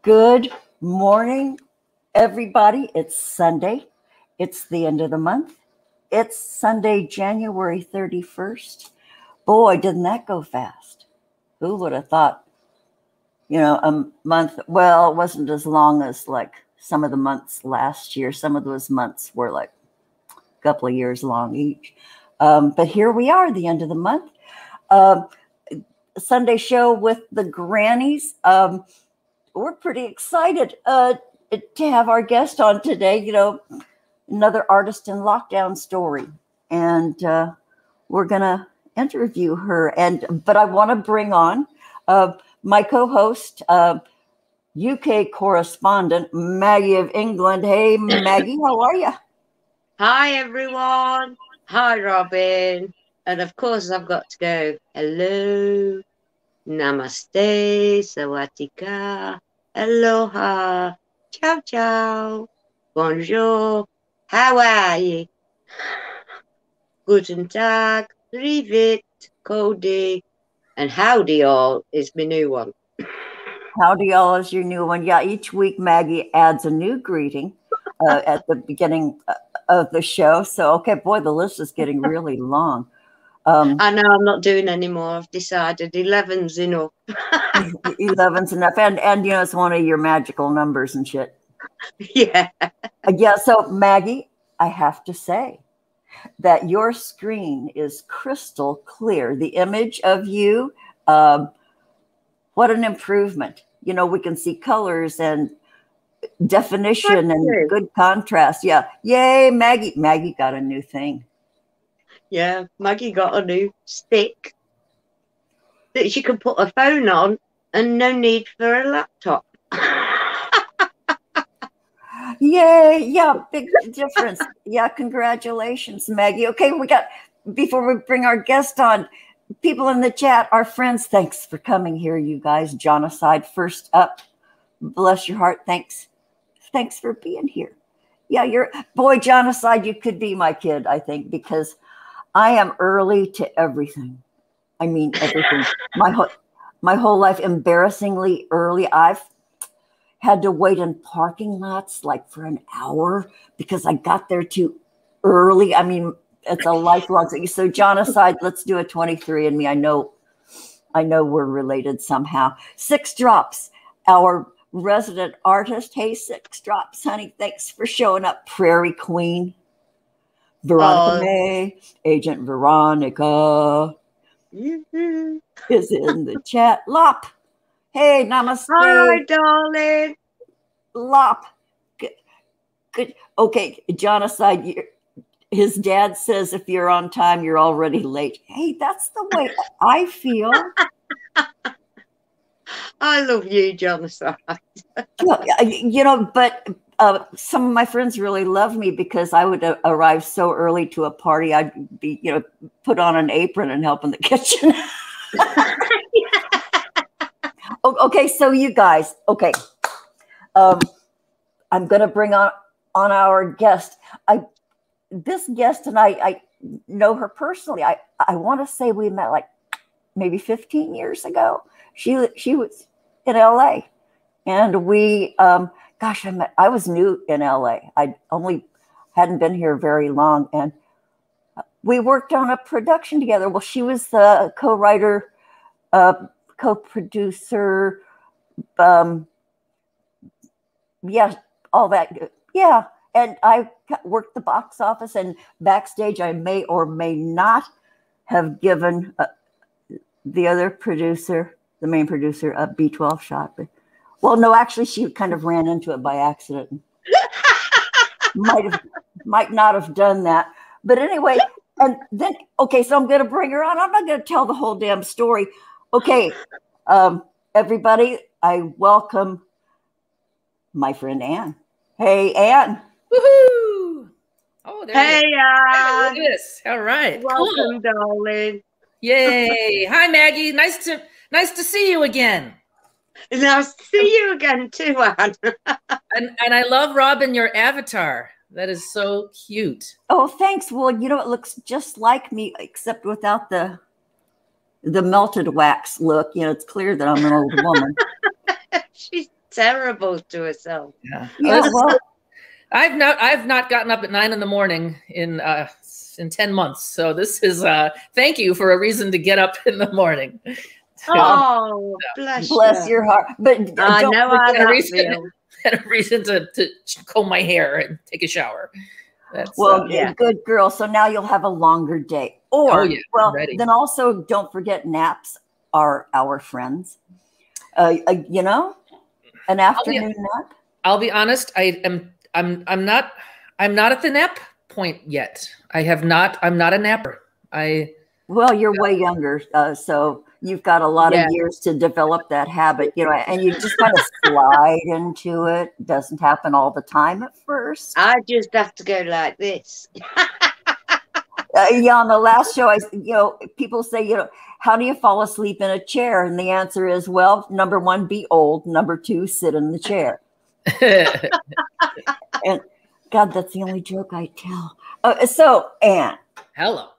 Good morning, everybody. It's Sunday. It's the end of the month. It's Sunday, January 31st. Boy, didn't that go fast. Who would have thought, a month, well, it wasn't as long as like some of the months last year. Some of those months were like a couple of years long each. But here we are, the end of the month. Sunday show with the Grannies. We're pretty excited to have our guest on today, another artist in lockdown story. And we're going to interview her. But I want to bring on my co-host, UK correspondent, Maggie-of-England. Hey, Maggie, how are you? Hi, everyone. Hi, Robin. And of course, I've got to go. Hello. Namaste. Sawatika. Aloha. Ciao, ciao. Bonjour. How are you? Guten Tag. Rivit. Cody. And howdy all is my new one. Howdy all is your new one. Yeah, each week Maggie adds a new greeting at the beginning of the show. So, okay, boy, the list is getting really long. I know I'm not doing any more. I've decided 11's enough. 11's enough. And it's one of your magical numbers and shit. Yeah. Yeah, so Maggie, I have to say that your screen is crystal clear. The image of you, what an improvement. We can see colors and definition and good contrast. Yeah. Yay, Maggie. Maggie got a new thing. Yeah, Maggie got a new stick that she can put her phone on and no need for a laptop. Yay. Yeah, big difference. Yeah, congratulations, Maggie. Okay, before we bring our guest on, people in the chat, our friends, thanks for coming here, you guys. Jonocide first up. Bless your heart. Thanks for being here. Yeah, Jonocide, you could be my kid, I think, because I am early to everything. I mean, everything. My whole life, embarrassingly early. I've had to wait in parking lots like for an hour because I got there too early. I mean, it's a lifelong thing. So, Jonocide, let's do a 23andMe. I know we're related somehow. SixDrops, our resident artist. Hey, SixDrops, honey, thanks for showing up. Prairie Queen. Veronica May, Agent Veronica is in the chat. Lop. Hey, namaste. Hi, darling. Lop. Good. Okay, Jonocide, his dad says if you're on time, you're already late. Hey, that's the way I feel. I love you, Jonocide. But some of my friends really love me because I would arrive so early to a party. I'd be, put on an apron and help in the kitchen. Okay, so you guys, okay. I'm going to bring on our guest. This guest and I know her personally. I want to say we met like maybe 15 years ago. She was in LA, and we, I was new in LA. I only hadn't been here very long, and we worked on a production together. Well, she was the co-writer, co-producer, yeah, all that. Yeah, and I worked the box office, and backstage I may or may not have given the other producer, the main producer, a B12 shot. But, well, no, actually, she kind of ran into it by accident. Might not have done that. But anyway, and then, okay, so I'm going to bring her on. I'm not going to tell the whole damn story. Okay, everybody, I welcome my friend Ann. Hey, Ann. Woohoo! Oh, there hey, you go. Ann. Look at this. All right. Welcome, cool. darling. Yay. Hi, Maggie. Nice to see you again. Nice to see you again too, Ann. and I love, Robin, your avatar. That is so cute. Oh, thanks. Well, it looks just like me, except without the melted wax look. It's clear that I'm an old woman. She's terrible to herself. Yeah. Yeah, well, I've not gotten up at 9 in the morning in 10 months. So this is thank you for a reason to get up in the morning. Oh, bless you. your heart. But I don't know how and a that reason, feels. and a reason to comb my hair and take a shower. That's well, yeah. good girl. So now you'll have a longer day. Or, Oh, yeah, well, ready. then also don't forget naps are our friends. You know, an afternoon nap. I'll be honest. I'm not at the nap point yet. I'm not a napper. Well, you're way younger, so you've got a lot Yeah. of years to develop that habit, you know, and you just kind of slide into it. It doesn't happen all the time at first. I just have to go like this. Yeah, on the last show, people say, how do you fall asleep in a chair? And the answer is, well, number one, be old. Number two, sit in the chair. And God, that's the only joke I tell. So, Anne. Hello.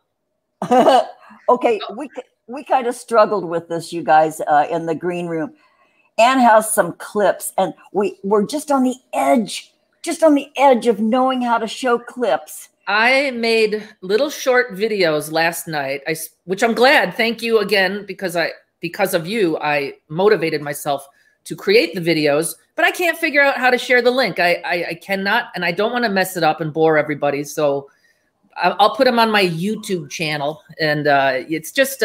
Okay, we kind of struggled with this, you guys, in the green room. Anne has some clips, and we're just on the edge of knowing how to show clips. I made little short videos last night, which I'm glad. Thank you again, because of you, I motivated myself to create the videos, but I can't figure out how to share the link. I cannot, and I don't want to mess it up and bore everybody. So I'll put them on my YouTube channel, and it's just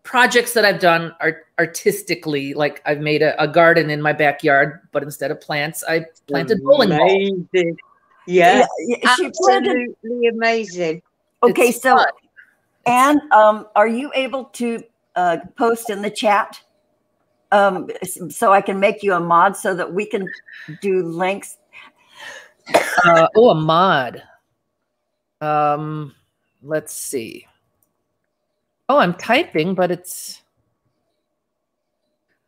projects that I've done artistically. Like I've made a garden in my backyard, but instead of plants, I planted bowling balls. Yeah, she planted. Absolutely amazing. Okay, It's so fun. Anne, are you able to post in the chat so I can make you a mod so that we can do links? A mod. Let's see. Oh, I'm typing, but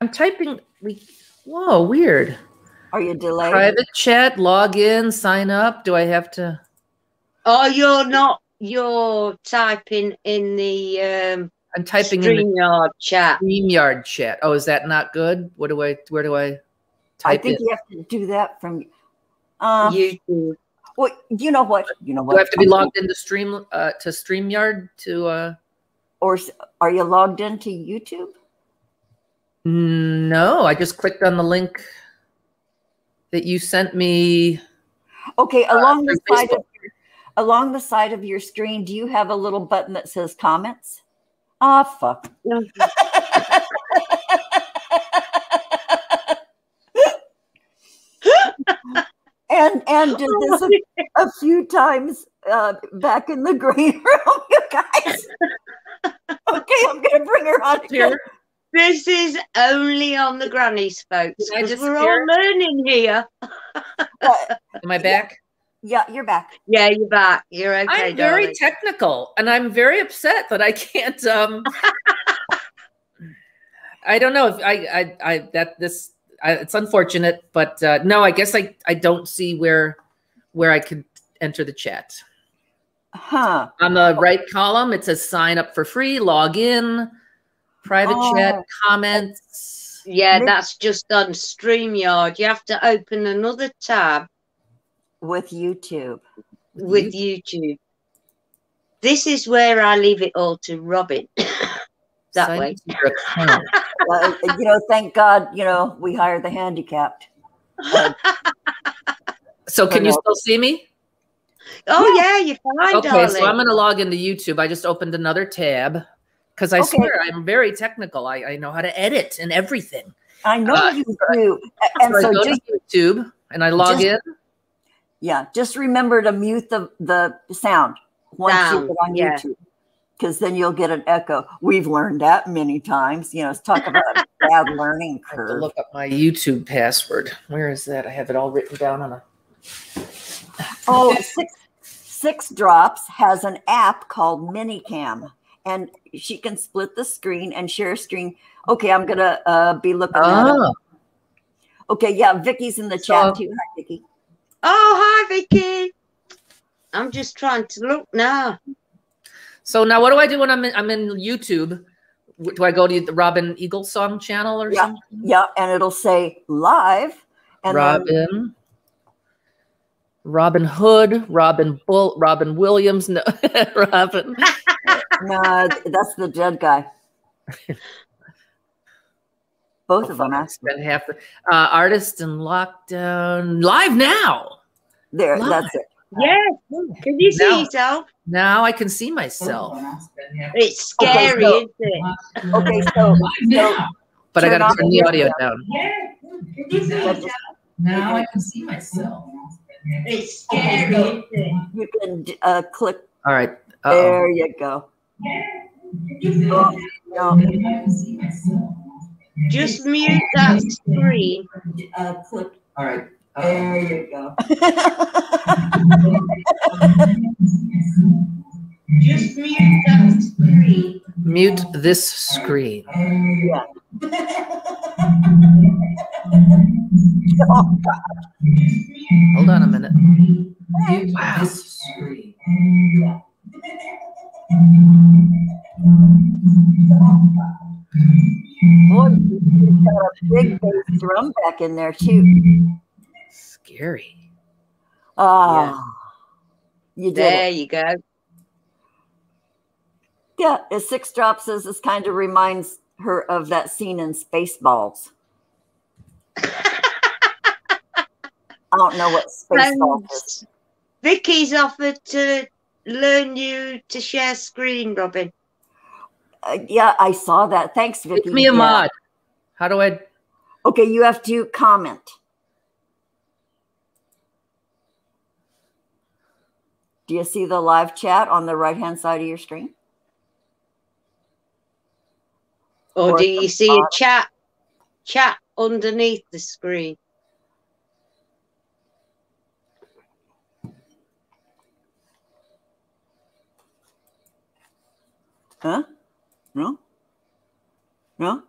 I'm typing. Whoa, weird. Are you delayed? Private chat, log in, sign up. Do I have to? Oh, you're typing in the I'm typing StreamYard chat. StreamYard chat. Oh, is that not good? Where do I type I think in? you have to do that from YouTube. well, you know what? Do I have to be logged into StreamYard to Or are you logged into YouTube? No, I just clicked on the link that you sent me. Okay, along Facebook. along the side of your screen, do you have a little button that says comments? Ah, fuck. and did this a few times back in the green room, you guys. Okay, I'm gonna bring her on here. This is only on the Grannies, folks, because we're all learning here. Am I back? Yeah, you're back. Yeah, you're back. You're okay, I'm very darling. technical, and I'm very upset that I can't. I don't know if it's unfortunate, but no, I guess I don't see where I could enter the chat. Huh. On the right column, it says sign up for free, log in, private chat, comments. Yeah, that's just on StreamYard. You have to open another tab with YouTube. With YouTube. This is where I leave it all to Robin. That Sign way. into your account. Thank God, we hire the handicapped. So can you still see me? Oh, yeah, you're fine, okay, darling. so I'm going to log into YouTube. I just opened another tab because I swear I'm very technical. I know how to edit and everything. I know you do. And so I go to YouTube and I log in. Yeah, just remember to mute the sound once you get on YouTube, because then you'll get an echo. We've learned that many times. Let's talk about a bad learning curve. I have to look up my YouTube password. Where is that? I have it all written down on a... Oh, SixDrops has an app called Minicam, and she can split the screen and share a screen. Okay, I'm going to be looking at it. Okay, yeah, Vicky's in the chat too. Hi, Vicky. Oh, hi, Vicky. I'm just trying to look now. So now what do I do when I'm in YouTube? do I go to the Robin Eagle song channel or something? Yeah, and it'll say live. And Robin Hood, Robin Bull, Robin Williams, no, Robin. No, that's the dead guy. Both of them. Spend half the artist in lockdown live now. There, live. That's it. Yeah. Can you see yourself? Now I can see myself. It's scary, isn't it? Okay, so but I got to turn the audio down. Now I can see myself. It's scary, isn't it? You can click. All right. There you go. No. Just mute that screen. Click. All right. There you go. Just mute that screen. Mute this screen. Yeah. Hold on a minute. Wow. This screen. Boy, you've got a big bass drum back in there too. Scary. You did There it. you go. Yeah, as SixDrops says, this kind of reminds her of that scene in Spaceballs. I don't know what Spaceballs is. Vicky's offered to learn you to share screen, Robin. Yeah, I saw that. Thanks, Vicky. Make me a mod. How do I? Okay, you have to comment. Do you see the live chat on the right-hand side of your screen? Or do you see a chat underneath the screen? Huh? No? No?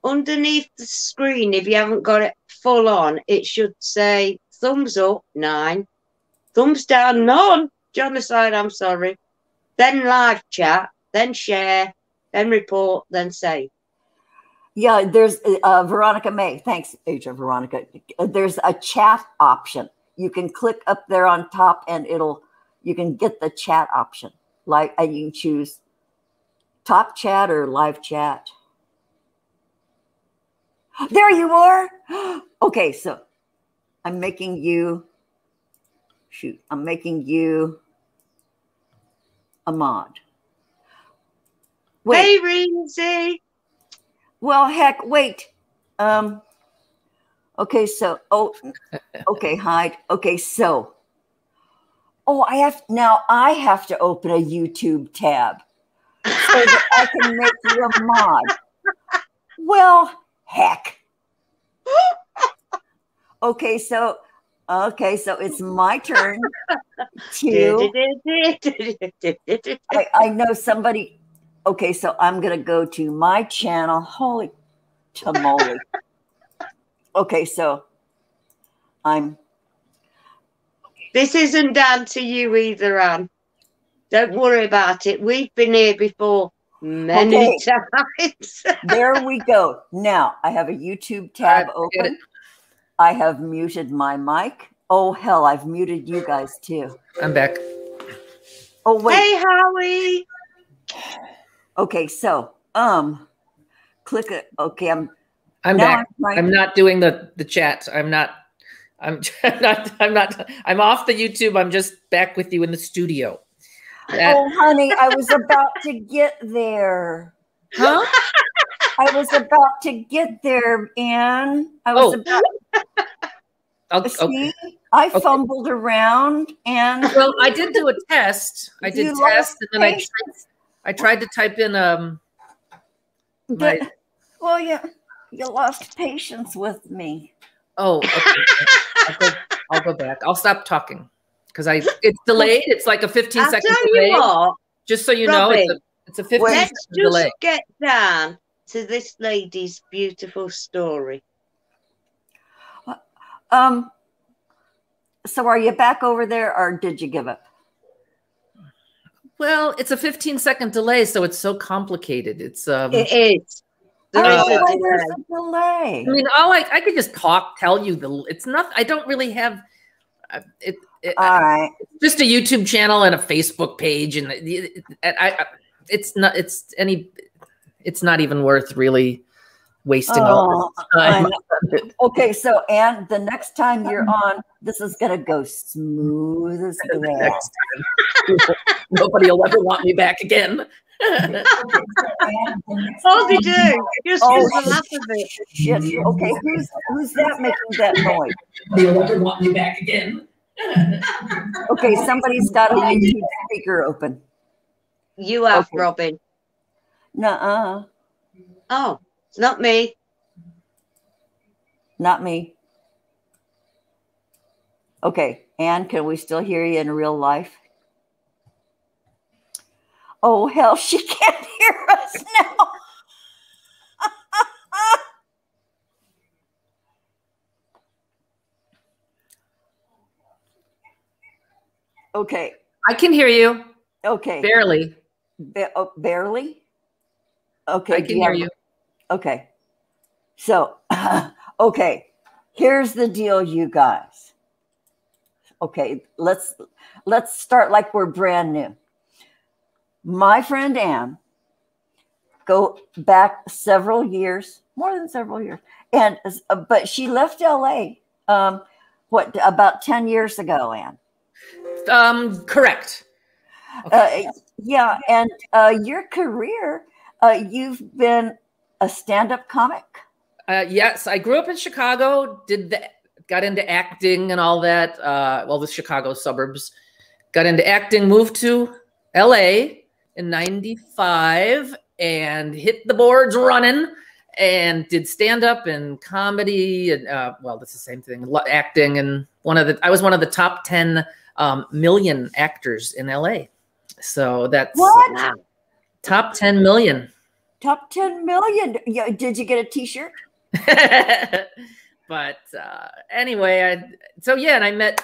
Underneath the screen, if you haven't got it full on, it should say thumbs up, 9. Thumbs down, none. Genocide, I'm sorry. Then live chat, then share, then report, then save. Yeah, there's Veronica May. Thanks, Asia Veronica. There's a chat option. You can click up there on top and you can get the chat option. And you can choose top chat or live chat. There you are. Okay, so I'm making you a mod. Wait. Hey, Reensy. Well, heck, wait. Okay, so okay, hide. Okay, so I have to open a YouTube tab so that I can make you a mod. Well, heck. Okay, so it's my turn to. I know somebody. Okay, so I'm gonna go to my channel. Holy tamale. Okay, so This isn't down to you either, Anne. Don't worry about it. We've been here before many times. There we go. Now I have a YouTube tab open. I have muted my mic. Oh, hell, I've muted you guys too. I'm back. Oh, wait. Hey, Howie. Okay, so click it. Okay, I'm back. I'm not doing the chat. I'm off the YouTube. I'm just back with you in the studio. Oh, honey, I was about to get there. Huh? I was about to get there, Anne. I was about. See, I fumbled around, and well, I did do a test. I did test, and then I tried to type in well, yeah, you lost patience with me. Oh, okay. I'll go back. I'll stop talking because it's delayed. It's like a 15-second delay. Just so you know, it's a 15-second delay. Let's just get down to this lady's beautiful story. So are you back over there, or did you give up? Well, it's a 15-second delay, so it's so complicated. It's It is. There is a Oh, delay. there's a delay. I mean, I could just tell you it's not. I don't really have it. All right. It's just a YouTube channel and a Facebook page, and it's not. It's not even worth really wasting all this time. Okay, so Anne, the next time you're on, this is gonna go smooth as glass. Nobody will ever want me back again. Oh, they do. Just the laugh of it. Shit. Okay, who's that making that noise? You'll ever want me back again. Okay, somebody's got a YouTube speaker open. You have, Robin. Nuh-uh. Oh, it's not me. Not me. Okay, Anne, can we still hear you in real life? Oh, hell, she can't hear us now. Okay. I can hear you. Okay. Barely. Barely? Okay. I can hear you. Okay. So, okay. Here's the deal, you guys. Okay, let's start like we're brand new. My friend Anne, go back several years, more than several years, and but she left LA. About 10 years ago, Anne? Correct. Okay. Yeah, and your career, you've been a stand-up comic. Yes, I grew up in Chicago. Got into acting and all that. Well, the Chicago suburbs. Got into acting. Moved to LA in '95 and hit the boards running. And did stand-up and comedy and well, that's the same thing. Acting and I was one of the top 10 million actors in LA. So that's what? Top 10 million. Top 10 million. Yeah, did you get a T-shirt? But anyway, and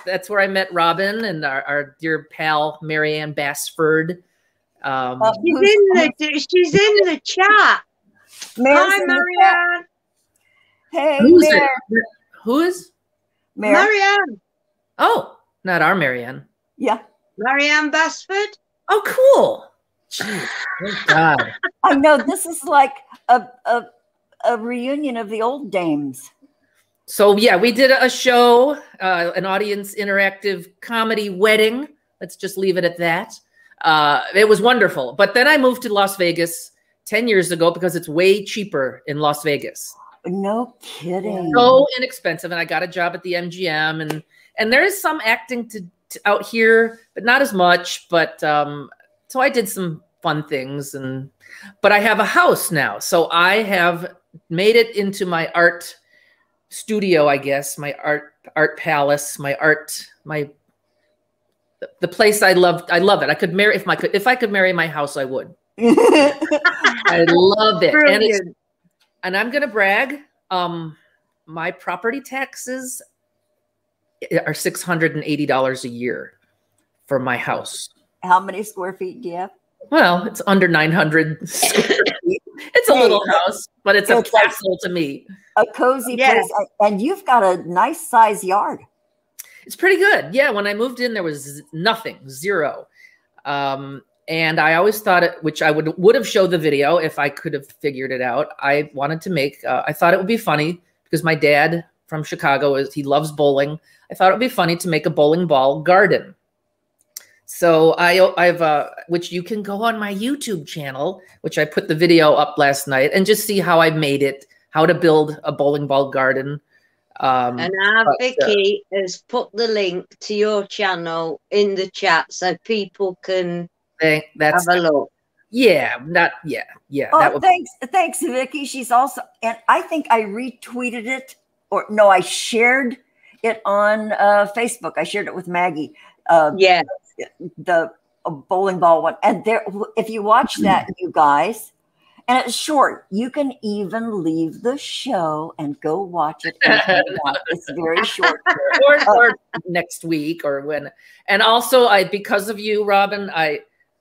that's where I met Robin and our dear pal Marianne Bassford. She's in the chat. Hi, Marianne. Hey, who is? Marianne. Oh, not our Marianne. Yeah. Marianne Bassford. Oh, cool. Jeez, thank God. I know this is like a reunion of the old dames. So yeah, we did a show, an audience interactive comedy wedding. Let's just leave it at that. It was wonderful. But then I moved to Las Vegas 10 years ago because it's way cheaper in Las Vegas. No kidding. So inexpensive. And I got a job at the MGM and there is some acting to out here, but not as much. But so I did some fun things but I have a house now. So I have made it into my art studio, I guess, my art palace, the place I love. I love it. I could marry if I could marry my house, I would. I love it. Brilliant. And I'm gonna brag. My property taxes are $680 a year for my house. How many square feet do you have? Well, it's under 900 square feet. It's a little house, but it's a castle to me. A cozy place. And you've got a nice size yard. It's pretty good. Yeah, when I moved in, there was nothing, zero. And I always thought which I would have showed the video if I could have figured it out. I wanted to make, I thought it would be funny because my dad from Chicago, he loves bowling. I thought it would be funny to make a bowling ball garden. So I've which you can go on my YouTube channel, which I put the video up last night and just see how I made it, how to build a bowling ball garden. And Vicky has put the link to your channel in the chat so people can have a look. Yeah, Oh, thanks, Vicky. She's also, and I think I retweeted it, or no, I shared it on Facebook. I shared it with Maggie. The bowling ball one, and there, if you watch that, you guys, and it's short, you can even leave the show and go watch it. It's very short. or next week or when. And also, because of you, Robin,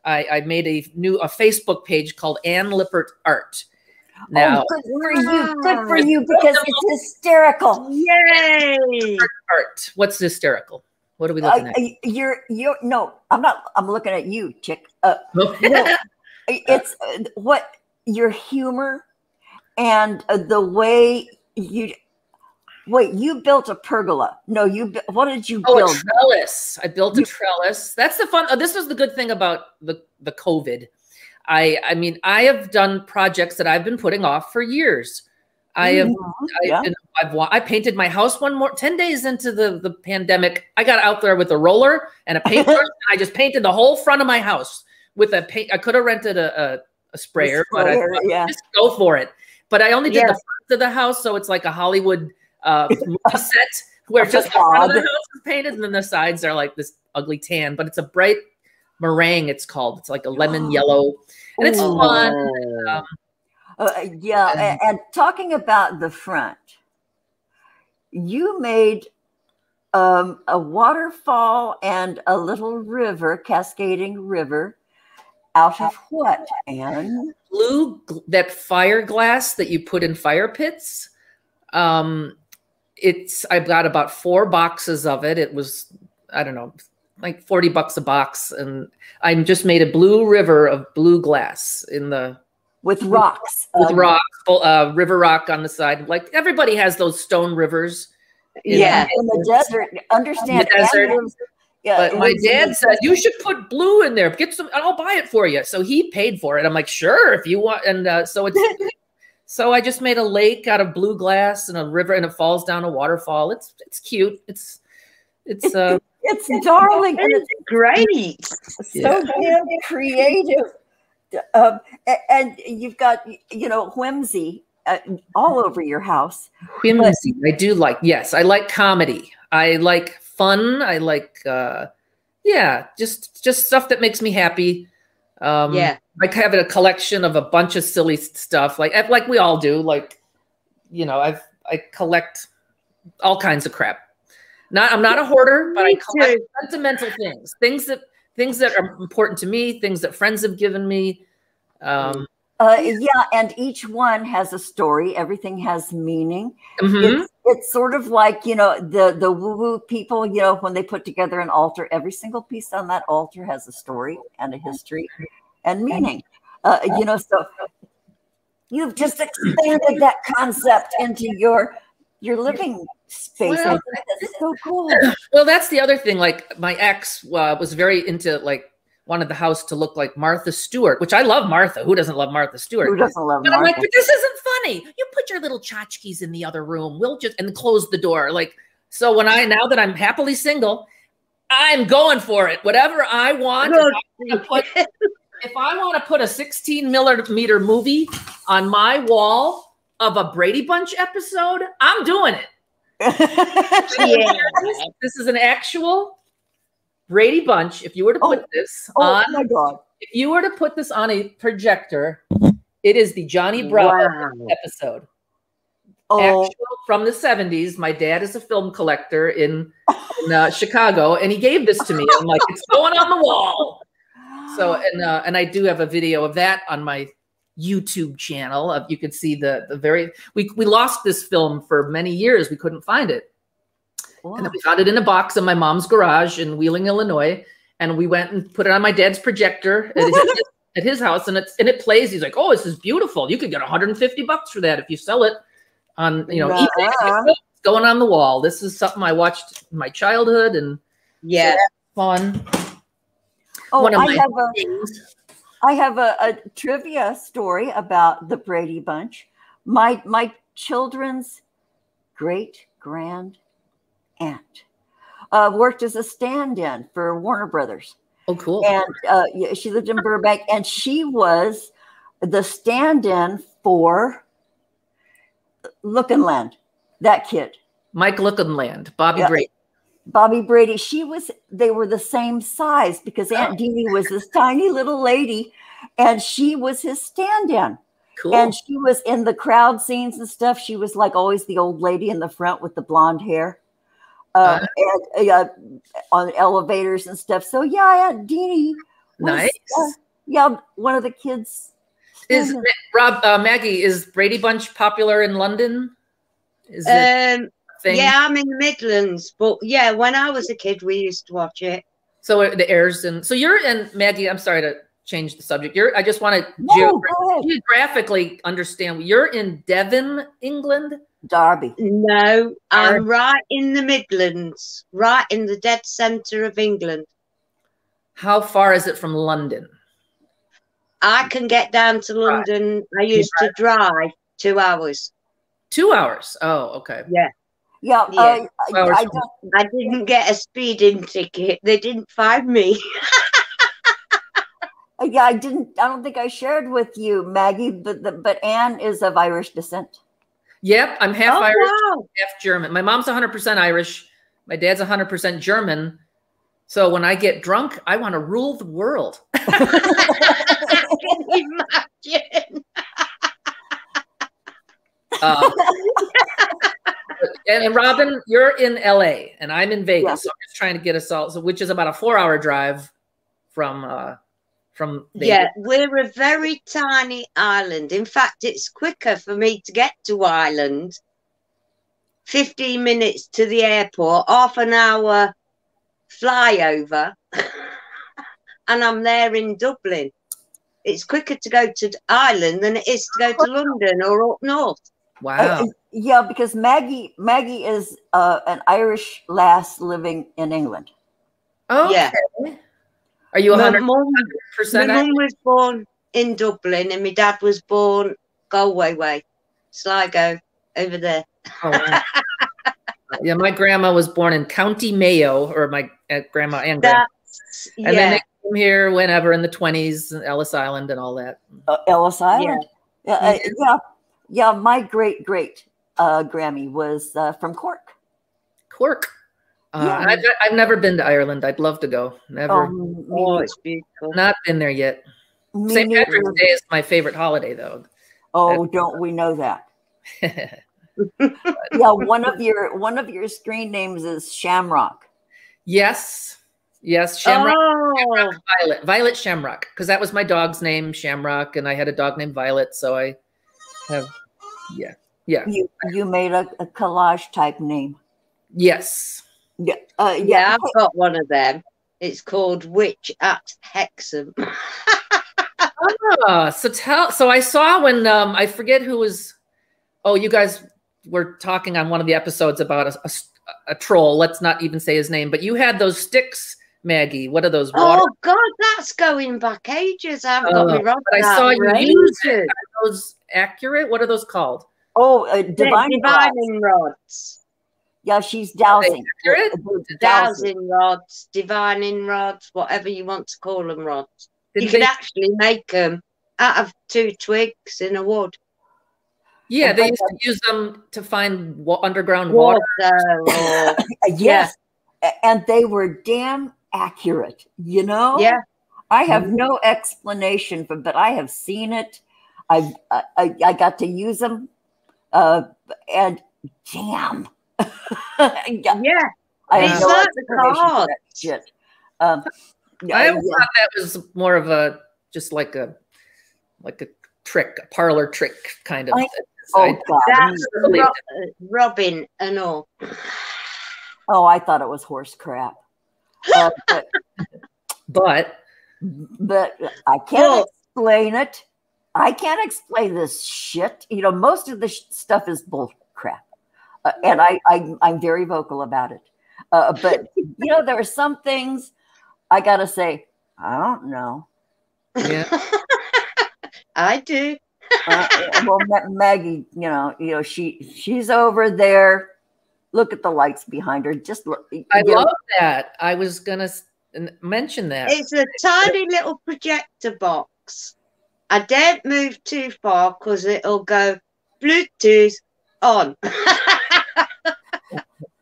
I made a Facebook page called Ann Lippert Art. Now, good for you. Good for you, because it's hysterical. Yay! Art. What's hysterical? What are we looking at? You're no, I'm not. I'm looking at you, chick. No, it's what your humor and the way you. Wait, you built a pergola? No, what did you build? A trellis. I built a trellis. That's the fun. This was the good thing about the COVID. I mean, I have done projects that I've been putting off for years. I painted my house 10 days into the pandemic. I got out there with a roller and a paintbrush, and I just painted the whole front of my house with a paint. I could have rented a sprayer, but I thought, just go for it. But I only did the front of the house, so it's like a Hollywood movie set where just the front of the house is painted, and then the sides are like this ugly tan. But it's a bright meringue. It's called. It's like a lemon yellow, and it's fun. And talking about the front, you made a waterfall and a little river, cascading river, out of what, Anne? That fire glass that you put in fire pits. I've got about 4 boxes of it. It was, I don't know, like $40 a box, and I just made a blue river of blue glass with rocks, river rock on the side. Like everybody has those stone rivers. In the desert. Understand? In the desert. But my dad said you should put blue in there. Get some, and I'll buy it for you. So he paid for it. I'm like, sure, if you want. And so it's so I just made a lake out of blue glass and a river, and it falls down a waterfall. It's cute. It's darling, and it's great. So damn creative. And you've got, whimsy all over your house. Whimsy. I do like, yes, I like comedy. I like fun. I like, just stuff that makes me happy. Like having a collection of a bunch of silly stuff, like we all do. Like, I collect all kinds of crap. I'm not a hoarder, but I collect sentimental things that are important to me, things that friends have given me. And each one has a story. Everything has meaning. It's sort of like, the woo-woo people, when they put together an altar, every single piece on that altar has a story and a history and meaning. So you've just expanded that concept into your living space. I think that's so cool. Well, that's the other thing. Like my ex was very into wanted the house to look like Martha Stewart, which I love Martha. Who doesn't love Martha Stewart? Who doesn't love Martha? I'm like, but this isn't funny. You put your little tchotchkes in the other room. And close the door. So now that I'm happily single, I'm going for it. Whatever I want. If I want to put a 16mm movie on my wall of a Brady Bunch episode, I'm doing it. This is an actual Brady Bunch. If you were to put this on, my God. If you were to put this on a projector, it is the Johnny Bravo episode. Actual from the 70s. My dad is a film collector in Chicago, and he gave this to me. I'm like, it's going on the wall. So, and I do have a video of that on my YouTube channel. You could see we lost this film for many years. We couldn't find it. Wow. And then we found it in a box in my mom's garage in Wheeling, Illinois. And we went and put it on my dad's projector at his house, and it plays. He's like, "Oh, this is beautiful. You could get $150 for that if you sell it on, eBay." It's going on the wall. This is something I watched in my childhood, and so fun. I have a trivia story about the Brady Bunch. My children's great-grand aunt worked as a stand-in for Warner Brothers. Oh, cool. And she lived in Burbank, and she was the stand-in for Lookinland, that kid. Mike Lookinland, Bobby Brady. Bobby Brady. They were the same size because Aunt Deanie was this tiny little lady, and she was his stand-in. Cool. And she was in the crowd scenes and stuff. She was like always the old lady in the front with the blonde hair. And on elevators and stuff. So Aunt Deanie Nice. Yeah, one of the kids. Is Maggie, is Brady Bunch popular in London? Is it a thing? Yeah, I'm in the Midlands, but yeah, when I was a kid, we used to watch it. So it airs in. So you're in, Maggie. I'm sorry to change the subject. I just want to geographically understand. You're in Devon, England. Derby. No, I'm right in the Midlands, right in the dead centre of England. How far is it from London? I can get down to London. I used to drive 2 hours. 2 hours. Oh, okay. Yeah. Yeah. I didn't get a speeding ticket. They didn't find me. Yeah, I don't think I shared with you, Maggie, but Anne is of Irish descent. Yep, I'm half Irish, half German. My mom's 100% Irish. My dad's 100% German. So when I get drunk, I want to rule the world. Can you imagine? And Robin, you're in LA and I'm in Vegas. Yeah. So I'm just trying to get us all, which is about a 4-hour drive from Vegas. Yeah, we're a very tiny island. In fact, it's quicker for me to get to Ireland. 15 minutes to the airport, half an hour flyover, and I'm there in Dublin. It's quicker to go to Ireland than it is to go to London or up north. Wow. Yeah, because Maggie is an Irish lass living in England. Oh, okay. Yeah. Are you 100%? My mum was born in Dublin and my dad was born Galway way, Sligo, over there. Oh, wow. Yeah, my grandma was born in County Mayo, or my grandma and grandma. And then they came here whenever in the 20s, Ellis Island and all that. Ellis Island? Yeah, my great Grammy was from Cork. Cork. I've never been to Ireland. I'd love to go. Never. Oh, it's beautiful. Not been there yet. St. Patrick's Day is my favorite holiday, though. Oh, don't we know that? Yeah, one of your screen names is Shamrock. Yes, Shamrock. Shamrock Violet Shamrock, because that was my dog's name, Shamrock, and I had a dog named Violet, so I have. Yeah. You made a collage type name. Yes. Yeah, I've got one of them. It's called Witch at Hexham. So I saw when I forget who was. Oh, you guys were talking on one of the episodes about a troll. Let's not even say his name, but you had those sticks, Maggie. What are those? Oh God, that's going back ages. I haven't got me wrong. But I saw you use it. Are those accurate? What are those called? Oh, divining rods. Yeah, she's dowsing. Dowsing rods, divining rods, whatever you want to call them rods. You can actually make them out of 2 twigs in a wood. Yeah, they used to use them to find underground water. Yes, and they were damn accurate, you know? Yeah. I have no explanation for, but I have seen it. I got to use them, and damn. Yeah. It's like the cards. Shit. I always thought that was more of a just like a trick, a parlor trick kind of thing. That's Robin and all. Oh, I thought it was horse crap. But I can't explain it. I can't explain this shit. You know, most of the stuff is bull crap. And I'm very vocal about it. But, you know, there are some things I got to say, I don't know. Yeah. I do. Well, Maggie, you know, she's over there. Look at the lights behind her. Just look. I love that. I was going to mention that. It's a tiny little projector box. I daren't move too far because it'll go Bluetooth on.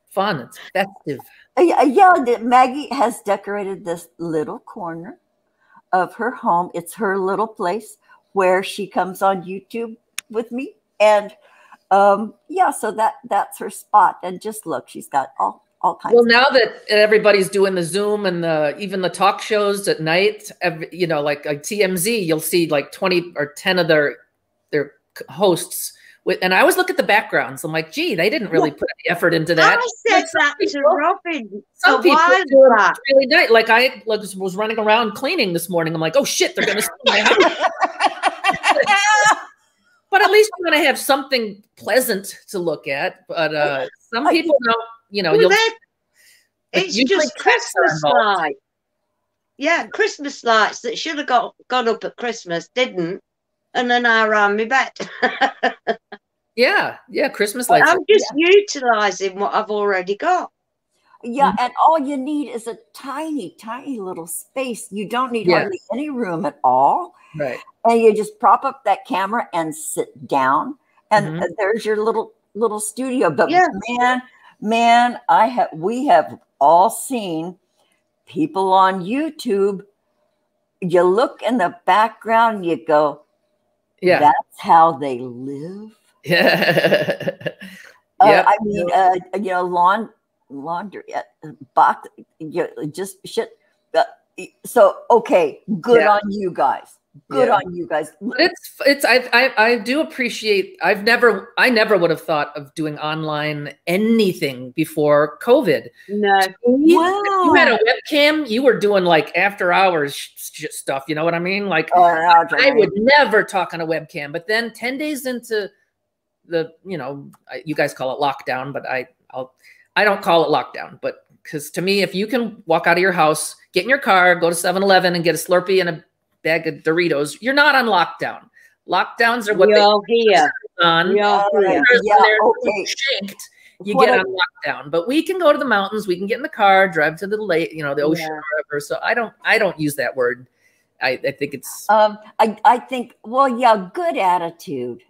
Fun. It's festive. Yeah, Maggie has decorated this little corner of her home. It's her little place where she comes on YouTube with me. And so that's her spot. And just look, she's got all all kinds. Well, now that everybody's doing the Zoom and even the talk shows at night, you know, like TMZ, you'll see like 20 or 10 of their hosts. And I always look at the backgrounds. I'm like, gee, they didn't really put any effort into that. I said that to Robin. Some people do it really nice. Like I was running around cleaning this morning. I'm like, oh shit, they're gonna see my house. But at least you're gonna have something pleasant to look at. But some people don't, you know, it's just Christmas lights. Yeah, Christmas lights that should have gone up at Christmas, didn't. And then I ran my bed. Yeah, Christmas lights. I'm just utilising what I've already got. Yeah, and all you need is a tiny, tiny little space. You don't need hardly any room at all. Right. And you just prop up that camera and sit down, and there's your little studio. But man, we have all seen people on YouTube. You look in the background, and you go, yeah, that's how they live. Yeah. I mean, you know, laundry, box, just shit. So, okay, good on you guys. Good on you guys. I do appreciate. I never would have thought of doing online anything before COVID. No. If you had a webcam, you were doing like after hours stuff. You know what I mean? Like I would never talk on a webcam. But then 10 days into the, you know, you guys call it lockdown, but I don't call it lockdown. But because to me, if you can walk out of your house, get in your car, go to 7-Eleven and get a Slurpee and a bag of Doritos, you're not on lockdown. Lockdowns are what we all here. On. Okay. Shanked, you get on lockdown. But we can go to the mountains. We can get in the car, drive to the lake, you know, the ocean or whatever. So I don't use that word. I think it's. I think good attitude.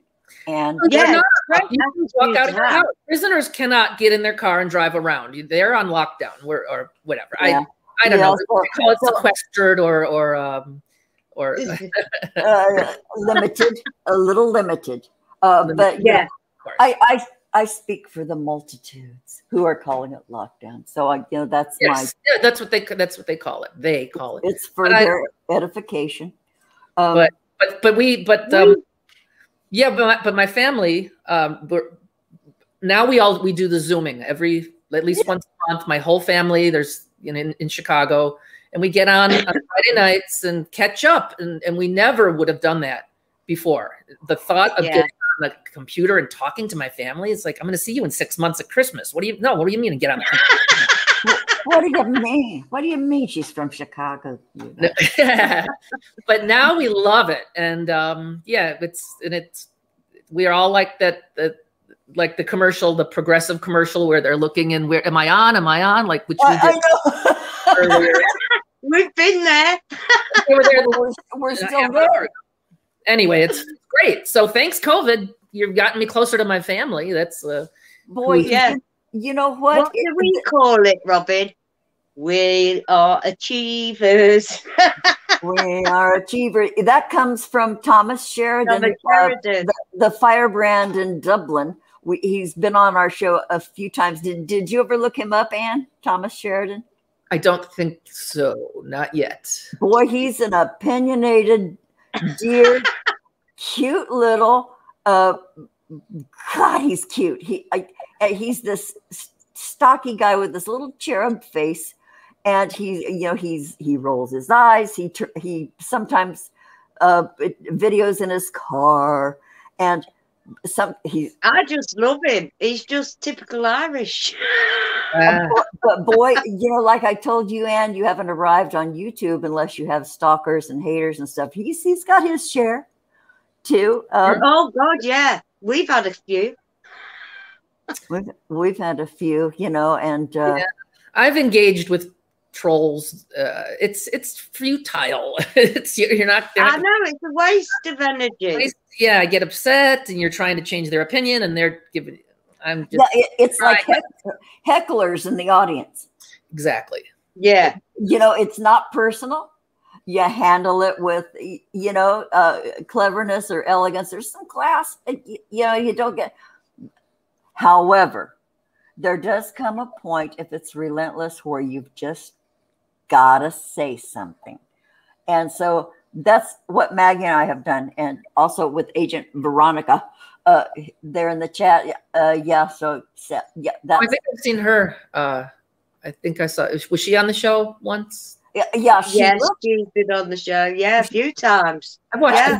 And walk out of your house. Prisoners cannot get in their car and drive around. They're on lockdown or whatever. I don't know. We call it sequestered or limited, a little limited. But yeah, I speak for the multitudes who are calling it lockdown. So that's that's what they call it. They call it. It's for their edification. But my family, we do the Zooming at least once a month. My whole family, there's in Chicago, and we get on Friday nights and catch up, and we never would have done that before. The thought of getting on the computer and talking to my family, it's like, I'm going to see you in 6 months at Christmas. What do you mean to get on the computer? What do you mean? What do you mean she's from Chicago? But now we love it, and we are all like that. Like the commercial, the progressive commercial, where they're looking and where am I on? Am I on? Like which we did earlier. We've been there. We're still there. Anyway, it's great. So thanks, COVID. You've gotten me closer to my family. That's boy. Yeah. You know what? What do we call it, Robin? We are achievers. We are achievers. That comes from Thomas Sheridan, the firebrand in Dublin. He's been on our show a few times. Did you ever look him up, Ann? Thomas Sheridan? I don't think so. Not yet. Boy, he's an opinionated, dear, cute little. God, he's cute. He's this stocky guy with this little cherub face, and he rolls his eyes. He sometimes videos in his car, and I just love him. He's just typical Irish. But boy, like I told you, Ann, you haven't arrived on YouTube unless you have stalkers and haters and stuff. He's got his share too. Oh God, yeah, we've had a few. We've had a few, and I've engaged with trolls. It's futile. You're not. I know it's a waste of energy. I get upset, and you're trying to change their opinion, and they're giving. It's like hecklers in the audience. Exactly. Yeah. It's not personal. You handle it with, cleverness or elegance. There's some class. You don't get. However, there does come a point, if it's relentless, where you've just got to say something. And so that's what Maggie and I have done. And also with Agent Veronica there in the chat. Yeah. So yeah, I think I've seen her. I think I saw, was she on the show once? Yeah. Yes, she's been on the show. Yeah, a few times. I watched Yeah.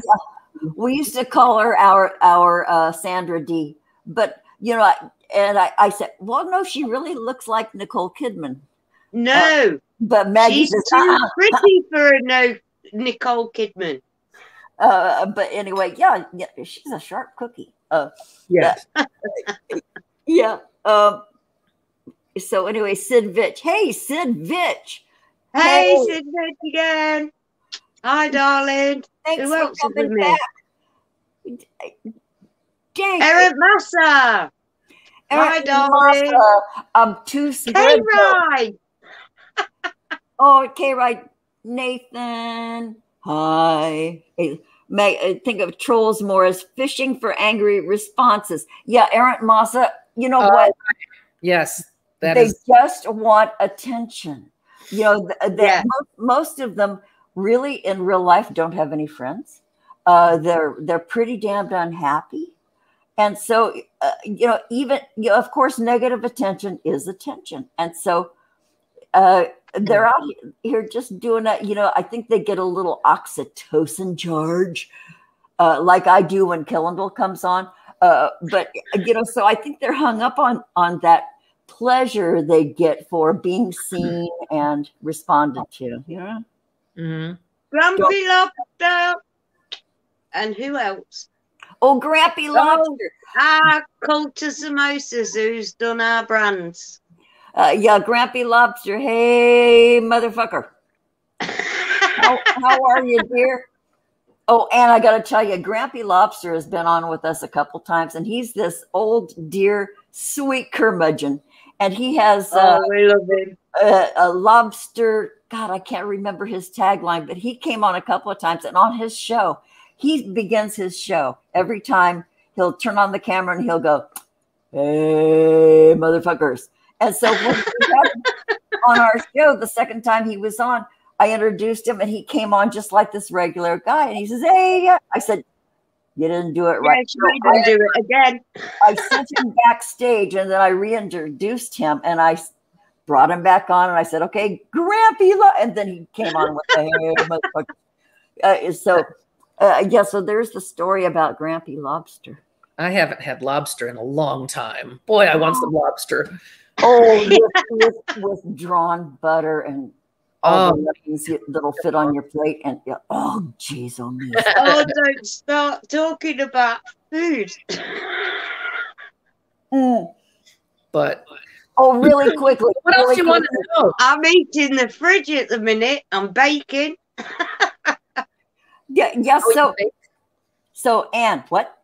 We used to call her our Sandra D. But, you know, I said, well, no, she really looks like Nicole Kidman. No. But Maggie she's says, too pretty for a Nicole Kidman. But anyway, yeah, she's a sharp cookie. Yes. Yeah. So anyway, Sid Vitch. Hey, Sid Vitch. Hey, Sid Vitch again. Hi, darling. Thanks Who for else is with coming me? back. Dang. Eric Massa. Hi, darling. I'm too scared. K-Ride. Oh, K-Ride. Nathan. Hi. Hey, think of trolls more as fishing for angry responses. Yeah, Aaron Massa, you know what? Yes. They just want attention. You know, most of them really in real life don't have any friends. They're pretty damned unhappy. And so, you know, even, of course, negative attention is attention. And so they're out here just doing that. You know, I think they get a little oxytocin charge, like I do when Killendall comes on. But, you know, so I think they're hung up on that pleasure they get for being seen and responded to, you know? Mm-hmm. Grumpy Lobster. And who else? Oh, Grampy Lobster. Cult of Samosas, who's done our brands. Yeah, Grampy Lobster. Hey, motherfucker. How are you, dear? Oh, and I got to tell you, Grampy Lobster has been on with us a couple times, and he's this old, dear, sweet curmudgeon. And he has we love him. A lobster. God, I can't remember his tagline, but he came on a couple of times. And on his show, he begins his show every time. He'll turn on the camera and he'll go, "Hey, motherfuckers." And so when we had on our show, the second time he was on, I introduced him and he came on just like this regular guy. And he says, "Hey," I said, "You didn't do it right." Yeah, you didn't do it again. I sent him backstage and then I reintroduced him and I brought him back on and I said, "Okay, Grampy," and then he came on with the hey, so so there's the story about Grampy Lobster. I haven't had lobster in a long time. Boy, I want some lobster. Oh, with drawn butter and all the things that'll fit on your plate. And oh, geez, oh, me. Oh, don't start talking about food. But really quickly. What else do you want to know? I'm eating the fridge at the minute. I'm baking. Yeah. So Anne, what?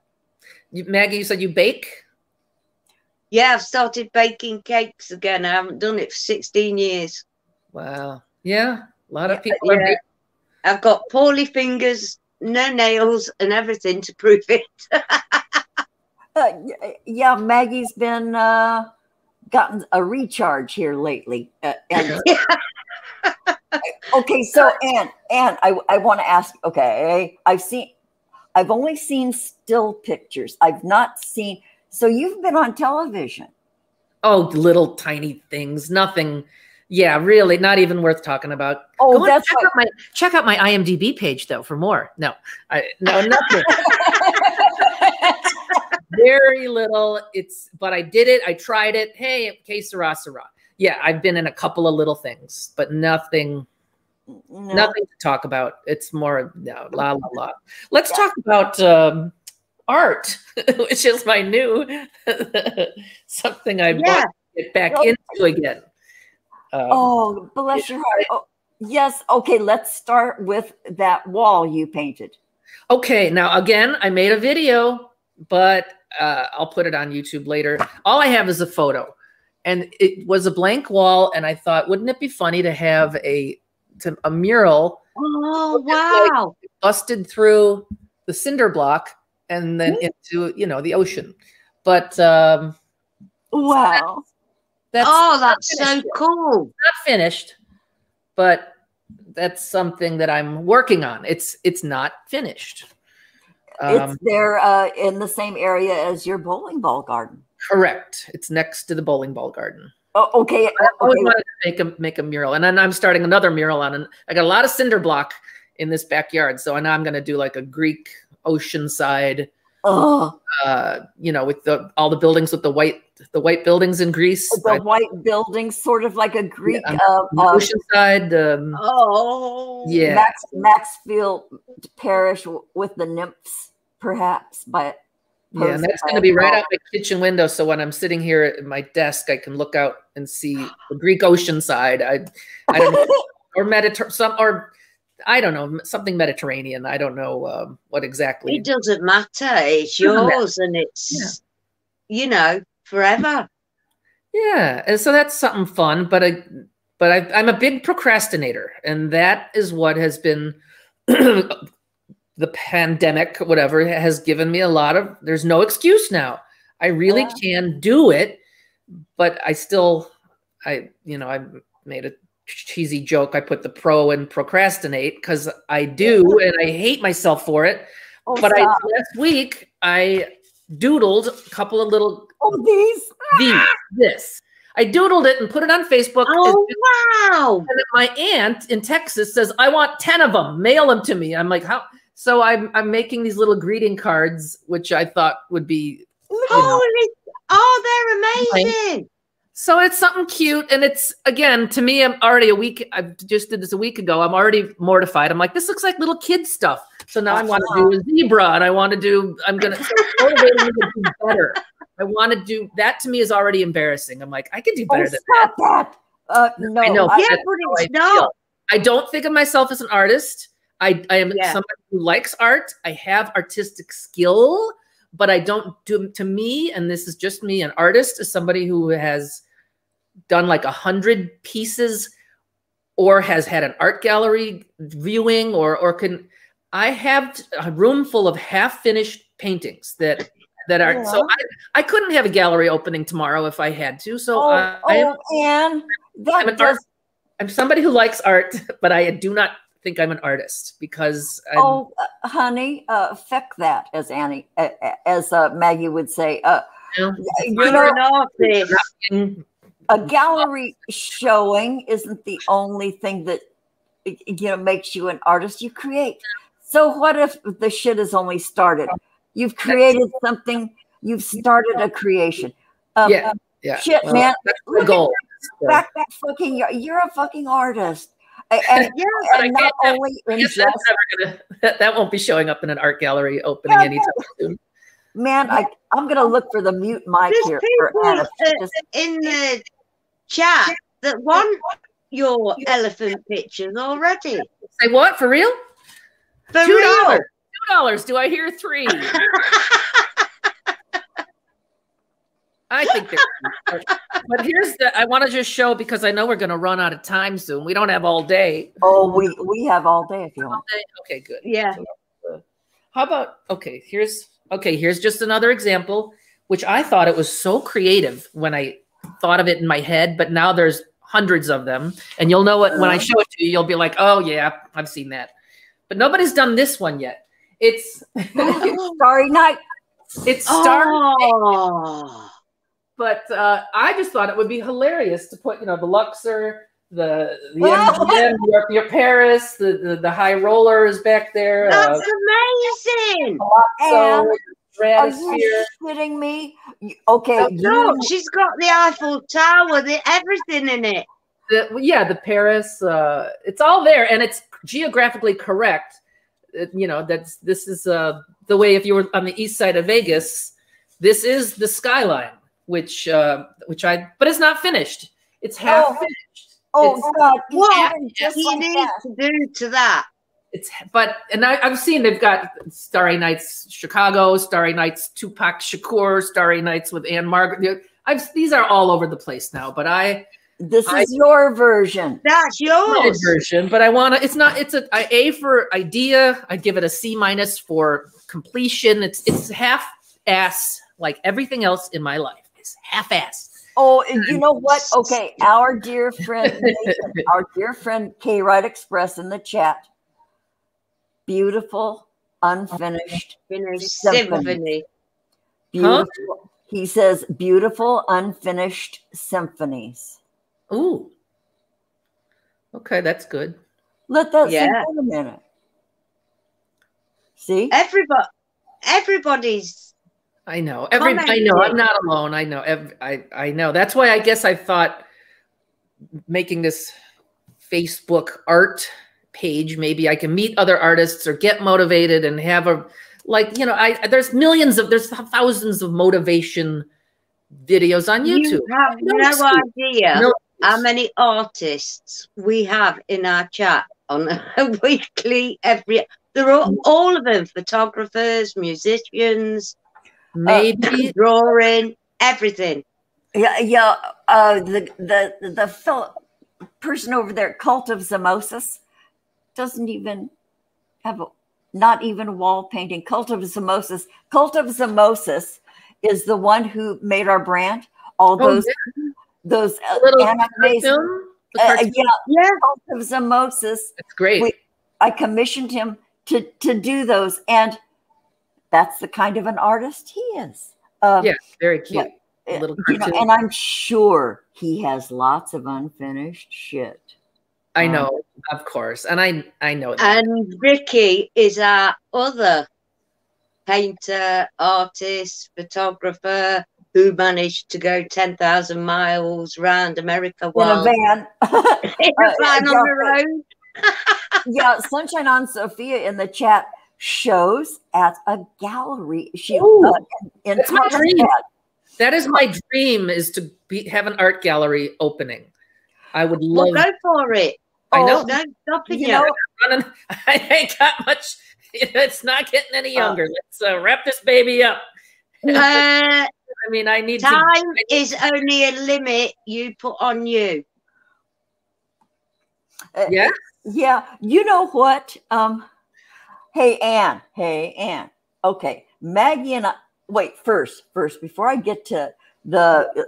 Maggie, you said you bake? Yeah, I've started baking cakes again. I haven't done it for 16 years. Wow. Yeah, a lot of people. Yeah. I've got poorly fingers, no nails, and everything to prove it. Yeah, Maggie's been gotten a recharge here lately. Okay, so Anne, I want to ask. Okay, I've only seen still pictures. I've not seen. So you've been on television. Oh, little tiny things, nothing. Yeah, really, not even worth talking about. Oh, that's check out my IMDb page though for more. No, nothing. Very little. But I did it. I tried it. Hey, que sera, sera. Yeah, I've been in a couple of little things, but nothing to talk about. It's more la la la. Let's talk about art, which is my new something I want to get back into again. Oh, bless your heart. Oh, yes. Okay, let's start with that wall you painted. Okay, now again, I made a video, but I'll put it on YouTube later. All I have is a photo, and it was a blank wall, and I thought, wouldn't it be funny to have a mural? Oh, wow. Like busted through the cinder block and then into, the ocean. But wow. That's so cool. Not finished, but that's something that I'm working on. It's not finished. It's there in the same area as your bowling ball garden. Correct. It's next to the bowling ball garden. Oh, okay. I always wanted to make a mural, and then I'm starting another mural on. And I got a lot of cinder block in this backyard, so now I'm going to do like a Greek oceanside. Oh, you know, with all the buildings with the white buildings in Greece. The white buildings, sort of like a Greek oceanside. Yeah, Maxfield Parish with the nymphs, perhaps. But yeah, and that's going to be right out my kitchen window. So when I'm sitting here at my desk, I can look out and see the Greek oceanside. I don't know, or I don't know, something Mediterranean. I don't know what exactly. It doesn't matter. It's yours, and it's you know, forever. Yeah, and so that's something fun. But I'm a big procrastinator, and that is what has been the pandemic, whatever, has given me a lot of. There's no excuse now. I really can do it, but I made a cheesy joke. I put the pro in procrastinate because I do, and I hate myself for it. But last week I doodled a couple of little this. I doodled it and put it on Facebook. Oh, wow. And my aunt in Texas says, I want 10 of them. Mail them to me. I'm like, how? So I'm making these little greeting cards, which I thought would be. They're amazing. So it's something cute. And it's, again, to me, I'm already I just did this a week ago. I'm already mortified. I'm like, this looks like little kid stuff. So now I want to do a zebra, and I'm going to motivate me to do better. I want to do that. To me is already embarrassing. I'm like, I could do better than that. No, I know. But it's not. I don't think of myself as an artist. I am somebody who likes art. I have artistic skill, but I don't do, to me, and this is just me, an artist is somebody who has done like 100 pieces or has had an art gallery viewing or can. I have a room full of half-finished paintings that are, so I couldn't have a gallery opening tomorrow if I had to. So I'm somebody who likes art, but I do not think I'm an artist because honey, feck that, as Maggie would say. You're an artist. A gallery showing isn't the only thing that makes you an artist. You create. So what if the shit is only started? You've created something. You've started a creation. Shit, man. That's the goal. You're a fucking artist. And not only in that won't be showing up in an art gallery opening anytime soon. Man, I'm going to look for the mute mic here. In the chat that want your elephant pictures already. Say what? For real? For real. $2. Do I hear 3? I think they're, but here's I want to just show, because I know we're going to run out of time soon. We don't have all day. Oh, we have all day if you want. Okay, good. Yeah. How about, here's just another example, which I thought it was so creative when I thought of it in my head, but now there's hundreds of them. And you'll know it when I show it to you, you'll be like, oh yeah, I've seen that. But nobody's done this one yet. It's Starry Night. It's Starry Night. But I just thought it would be hilarious to put, the Luxor, the MGM, your Paris, the high roller is back there. That's amazing. Are you kidding me? Okay. Look, she's got the Eiffel Tower, everything in it. The Paris, it's all there, and it's geographically correct. This is the way, if you were on the east side of Vegas, this is the skyline, but it's not finished. It's half finished. God! What do you need to do to that? I've seen they've got Starry Nights Chicago, Starry Nights Tupac Shakur, Starry Nights with Anne Margaret. These are all over the place now, but this is your version. That's yours version, but I want to. It's not. It's a A for idea. I give it a C- for completion. It's half-ass, like everything else in my life. It's half-ass. Oh, you know what? Okay, our dear friend, Nathan, our dear friend K Ride Express in the chat. Beautiful, unfinished symphony. Beautiful. Huh? He says beautiful, unfinished symphonies. Ooh. Okay, that's good. Let that sink in a minute. See? Everybody's. I know. I know. I'm not alone. I know. I know. That's why I guess I thought making this Facebook art page, maybe I can meet other artists or get motivated and have a, like, you know, there's thousands of motivation videos on YouTube. You have no idea how many artists we have in our chat on a weekly, they're all of them photographers, musicians, maybe drawing, everything. Yeah. The person over there, Cult of Zimosis, doesn't even have not even wall painting. Cult of Zimosis is the one who made our brand. All those little animes. Cult of Zimosis. It's great. I commissioned him to do those, and that's the kind of an artist he is. Very cute. Little cartoon. And I'm sure he has lots of unfinished shit. I know, of course, and I know that. And Ricky is our other painter, artist, photographer who managed to go 10,000 miles around America in a van. In a van on the road. Yeah, Sunshine on Sophia in the chat shows at a gallery. That's my dream. That is my dream, is to have an art gallery opening. I would love. Well, go for it. I know. Don't stop it. I ain't got much. It's not getting any younger. Let's wrap this baby up. I mean, I need time is only a limit you put on you. Yeah. You know what? Hey, Ann. Okay. Maggie and I, wait, first, before I get to the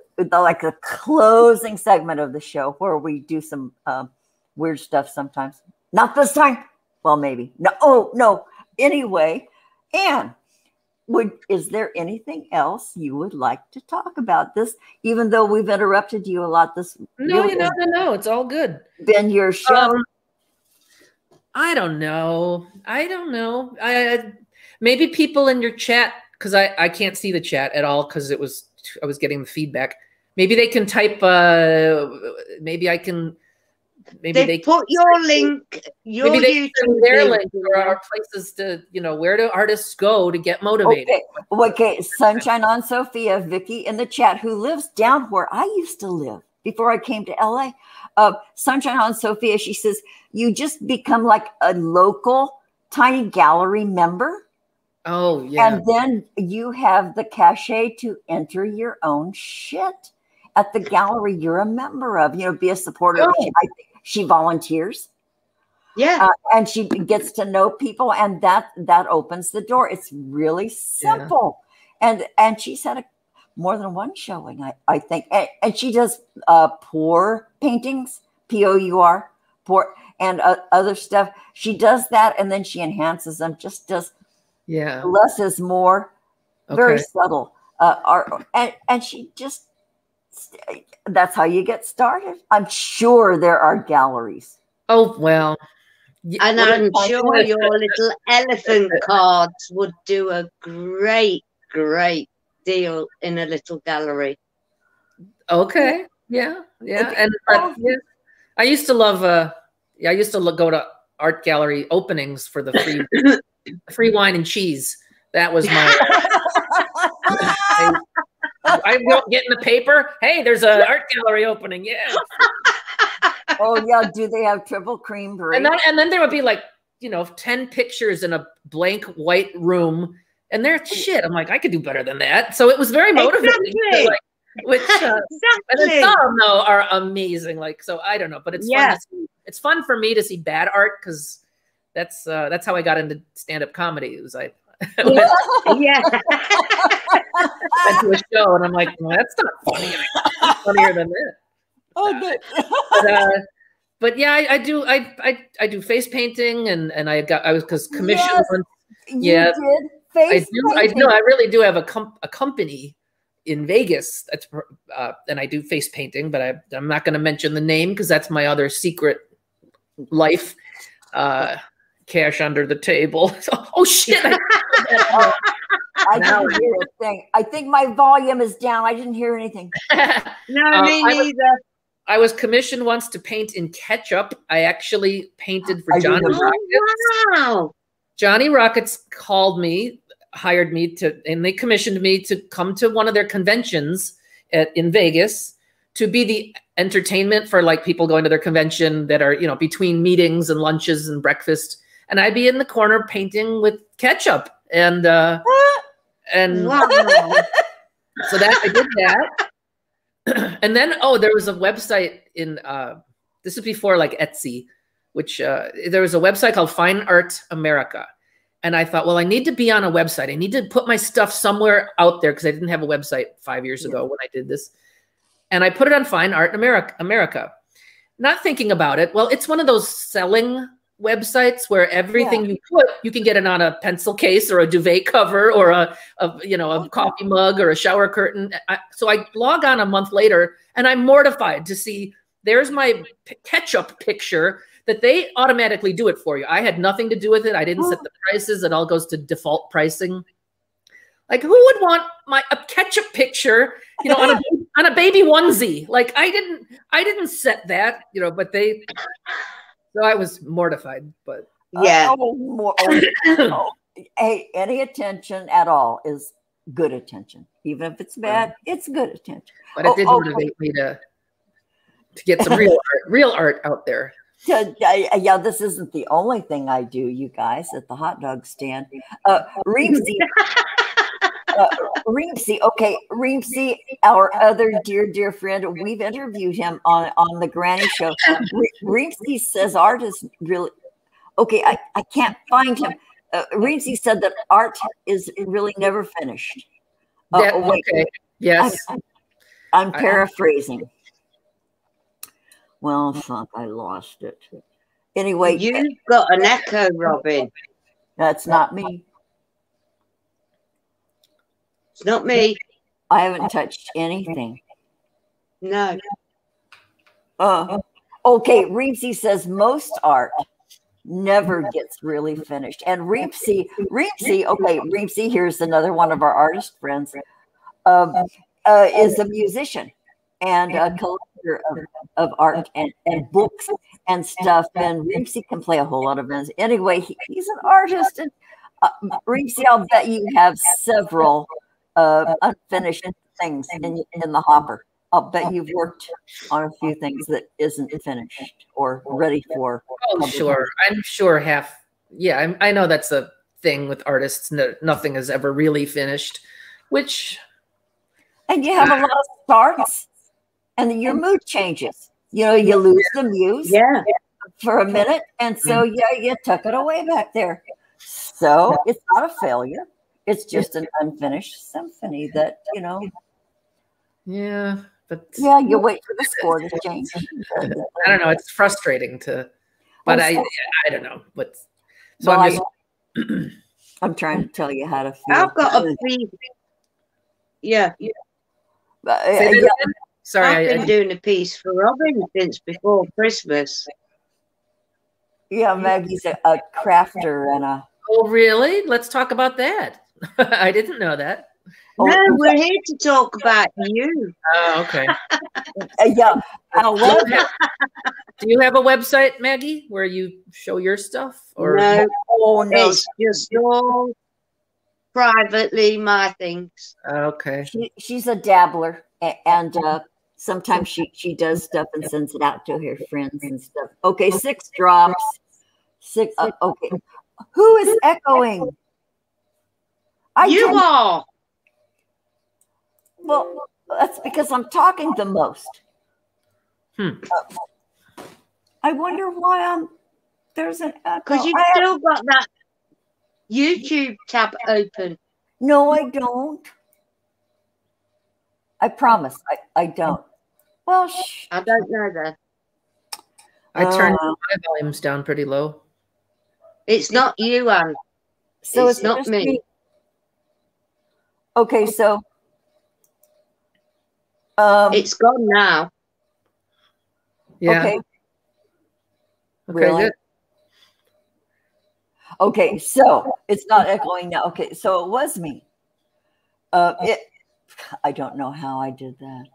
closing segment of the show where we do some weird stuff sometimes. Not this time. Well, maybe. No. Oh, no. Anyway, Ann, is there anything else you would like to talk about this? Even though we've interrupted you a lot, No. It's all good. Been your show. I don't know. Maybe people in your chat, because I can't see the chat at all because I was getting the feedback. Maybe they can type. Maybe I can. Maybe they put your link. Maybe they YouTube their link or our places to, where do artists go to get motivated? Okay. Sunshine on Sophia, Vicky in the chat, who lives down where I used to live before I came to LA. Sunshine on Sophia, she says, you just become like a local tiny gallery member. Oh, yeah. And then you have the cachet to enter your own shit at the gallery you're a member of, be a supporter. I think she volunteers. Yeah. And she gets to know people, and that opens the door. It's really simple. Yeah. And she's had more than one showing, I think. And she does pour paintings, P-O-U-R, pour, and other stuff. She does that, and then she enhances them, just does less is more, very subtle. And she just, that's how you get started. I'm sure there are galleries. Oh, well. And I'm sure your little elephant cards would do a great deal in a little gallery. Okay. Yeah. And I used to love I used to go to art gallery openings for the free wine and cheese. That was my I won't get in the paper. Hey, there's an art gallery opening. Yeah. Oh yeah. Do they have triple cream brie? And then there would be 10 pictures in a blank white room, and they're shit. I'm like, I could do better than that. So it was very motivating. Exactly. And some though are amazing. So I don't know, but it's fun. It's fun for me to see bad art, because that's how I got into stand-up comedy. It was Yeah. Went to a show, and I'm like, well, that's not funny. It's funnier than that. Okay. But yeah, I do face painting, and I was because commissioned Yes, once. you Yeah, did I face do. I painting. know. I really do have a company in Vegas. That's and I do face painting, but I'm not going to mention the name because that's my other secret life. Cash under the table. Oh shit! I didn't hear a thing. I think my volume is down. I didn't hear anything. No, me neither. I was commissioned once to paint in ketchup. I actually painted for Johnny Rockets. Wow. Johnny Rockets hired me and they commissioned me to come to one of their conventions in Vegas to be the entertainment for like people going to their convention that are, between meetings and lunches and breakfast. And I'd be in the corner painting with ketchup. And Wow. so that I did that. And then, there was a website this is before like Etsy, which there was a website called Fine Art America. And I thought, well, I need to be on a website. I need to put my stuff somewhere out there because I didn't have a website 5 years ago when I did this. And I put it on Fine Art America, not thinking about it. Well, it's one of those selling websites where everything you put, you can get it on a pencil case or a duvet cover or a coffee mug or a shower curtain. So I log on a month later and I'm mortified to see there's my ketchup picture that they automatically do it for you. I had nothing to do with it. I didn't set the prices. It all goes to default pricing. Like, who would want a ketchup picture, on a baby onesie? Like, I didn't set that, but they. So I was mortified, but yeah. Hey, any attention at all is good attention, even if it's bad. It's good attention. But it did motivate me to get some real art out there. Yeah, this isn't the only thing I do, you guys, at the hot dog stand. Reemsy, Reemsy, our other dear friend, we've interviewed him on the Granny Show. Reemsy says art is really okay. I can't find him. Reemsy said that art is really never finished. Okay. Yes. I'm paraphrasing. Well, fuck, I lost it. Anyway. You've got an echo, Robin. That's not me. It's not me. I haven't touched anything. No. Okay, Reemsy says most art never gets really finished. And Reemsy, here's another one of our artist friends, is a musician and a collector of art and books and stuff. And Reemsy can play a whole lot of instruments. Anyway, he's an artist. And Reemsy, I'll bet you have several unfinished things in the hopper. I'll bet you've worked on a few things that isn't finished or ready for. Oh, sure. I'm sure half. Yeah, I know that's a thing with artists. Nothing is ever really finished, and you have a lot of starts, and then your mood changes. You lose the muse for a minute, and so you tuck it away back there. So it's not a failure. It's just an unfinished symphony that, Yeah, but you wait for the score to change. I don't know. It's frustrating but I don't know. But so I'm trying to tell you how to feel. I've got a piece. Yeah. Sorry, I've been doing a piece for Robin since before Christmas. Yeah, Maggie's a crafter and a. Oh, really? Let's talk about that. I didn't know that. No, we're here to talk about you. Oh, okay. Yeah. Do you have a website, Maggie, where you show your stuff? Or no, no. It's just all privately my things. Okay. She's a dabbler, and sometimes she does stuff and sends it out to her friends and stuff. Okay, SixDrops. Okay. Who is echoing? You are. Well, that's because I'm talking the most. I wonder why there's an echo. Because you've still got that YouTube tab open? No, I don't. I promise. I don't. Well, I don't know that. I turned my volumes down pretty low. It's not you, Anne. so It's it's not just me. Okay, so It's gone now. Yeah. okay. Okay, Really? good. Okay, so it's not echoing now. Okay, so it was me. I don't know how I did that,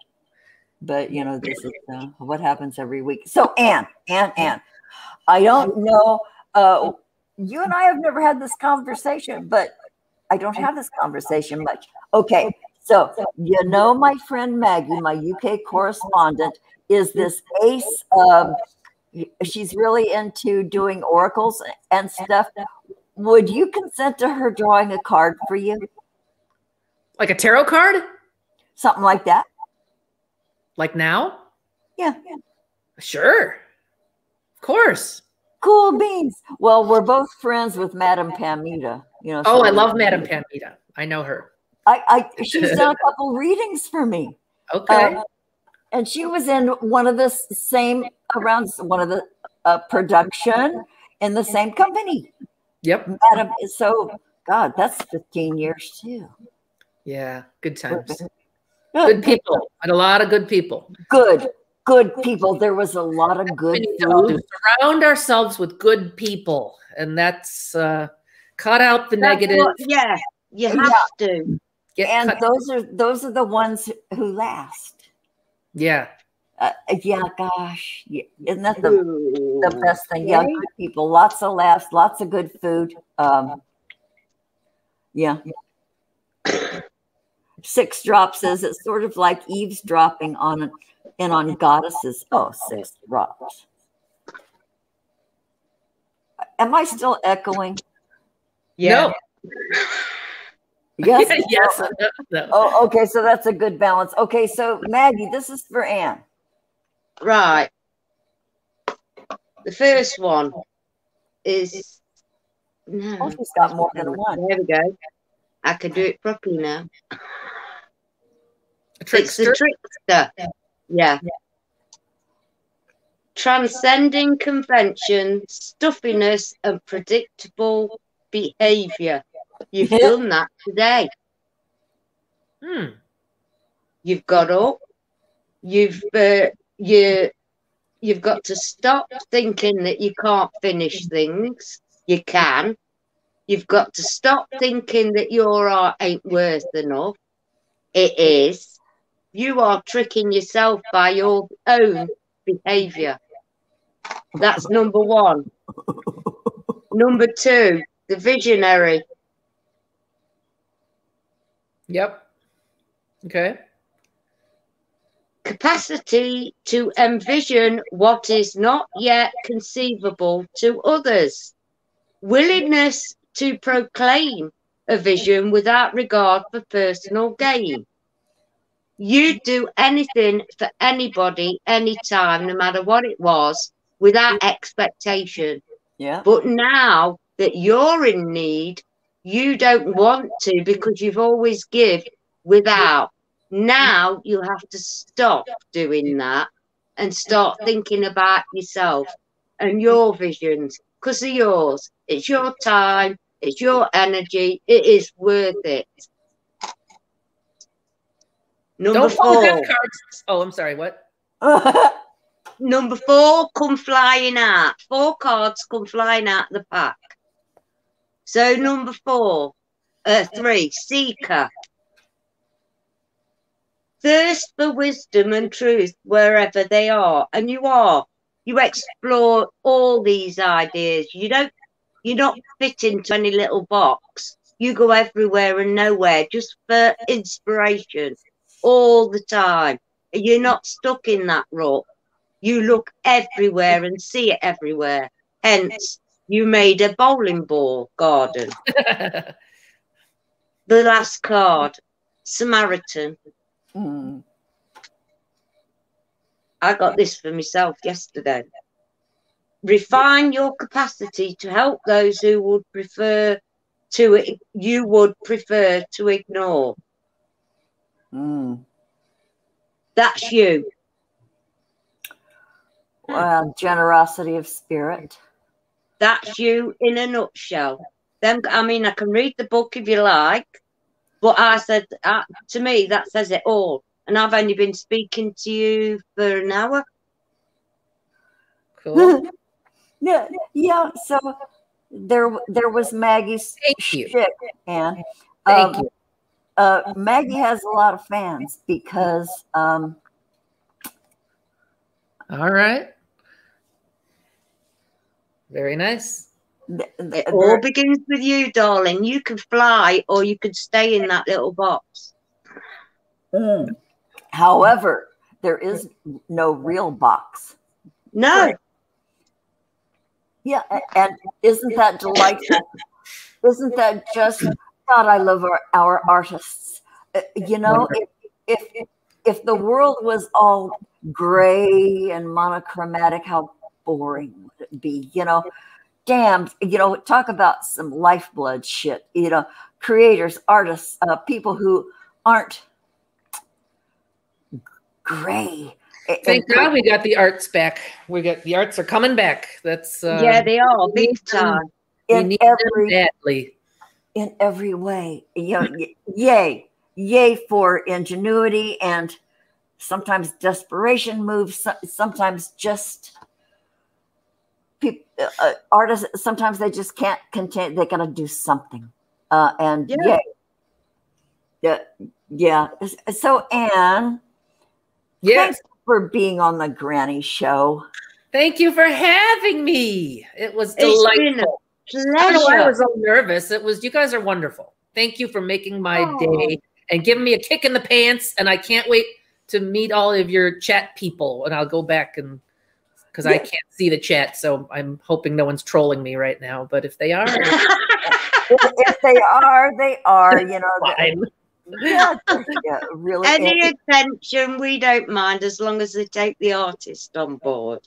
but you know, this is what happens every week. So Anne, I don't know. You and I have never had this conversation, but I don't have this conversation much. Okay, so you know, my friend Maggie, my UK correspondent, is this ace. She's really into doing oracles and stuff. Would you consent to her drawing a card for you? Like a tarot card? Something like that? Like now? Yeah. Sure. Of course. Cool beans. Well, we're both friends with Madame Pamita. You know. Oh, so I love Madame Pamita. I know her. She's done a couple readings for me. Okay. And she was in one of the same around one of the production in the same company. Yep. Madam, so God, that's 15 years too. Yeah. Good times. Good people. And a lot of good people. Good people. There was a lot of good food. Surround ourselves with good people. And that's cut out the negative. Yeah. You have to. And those are the ones who last. Yeah. Yeah, gosh. Yeah. Isn't that the best thing? Yeah, good people. Lots of laughs, lots of good food. Yeah. SixDrops says it's sort of like eavesdropping on goddesses. Oh, SixDrops. Am I still echoing? Yeah. No. Yes. Yes. No. Oh, okay. So that's a good balance. Okay. So Maggie, this is for Anne. Right. The first one is no. Oh, she's got more than one. There we go. I can do it properly now. It's the trickster. Yeah. Transcending convention, stuffiness, and predictable behavior. You've done that today. You've got up. You've got to stop thinking that you can't finish things. You can. You've got to stop thinking that your art ain't worth enough. It is. You are tricking yourself by your own behavior. That's number one. Number two, the visionary. Yep. Okay. Capacity to envision what is not yet conceivable to others. Willingness to proclaim a vision without regard for personal gain. You'd do anything for anybody, anytime, no matter what it was, without expectation. Yeah. But now that you're in need, you don't want to because you've always give without. Now you have to stop doing that and start thinking about yourself and your visions because they're yours. It's your time. It's your energy. It is worth it. Number four. Oh, I'm sorry. What? Number four come flying out. 4 cards come flying out of the pack. So number 3, seeker. Thirst for wisdom and truth wherever they are. And you are. You explore all these ideas. You're not fit into any little box. You go everywhere and nowhere just for inspiration all the time. You're not stuck in that rut. You look everywhere and see it everywhere. Hence, you made a bowling ball garden. The last card, Samaritan. I got this for myself yesterday. Refine your capacity to help those who would prefer you would prefer to ignore. That's you. Generosity of spirit. That's you in a nutshell. I mean, I can read the book if you like, but I said, to me, that says it all. And I've only been speaking to you for an hour. Cool. Yeah. So there was Maggie's Thank you. shtick, and Thank you. Maggie has a lot of fans because All right. Very nice. It all begins with you, darling. You can fly or you can stay in that little box. However, there is no real box. No. Yeah, and isn't that delightful? Isn't that just God? I love our artists. You know, if the world was all gray and monochromatic, how boring would it be? You know, damn. You know, talk about some lifeblood shit. You know, creators, artists, people who aren't gray. Thank God we got the arts back. The arts are coming back. That's yeah, they are big time. In every way. You know, yay for ingenuity and sometimes desperation moves. Sometimes just people, artists. Sometimes they just can't contain. They gotta do something. And yeah. So Anne, thanks for being on the Granny Show. Thank you for having me. It was delightful. I don't know why I was so nervous. You guys are wonderful. Thank you for making my day and giving me a kick in the pants. And I can't wait to meet all of your chat people. And I'll go back because I can't see the chat. So I'm hoping no one's trolling me right now. But if they are. if they are, you know. Yeah, really. Any attention, we don't mind as long as they take the artist on board.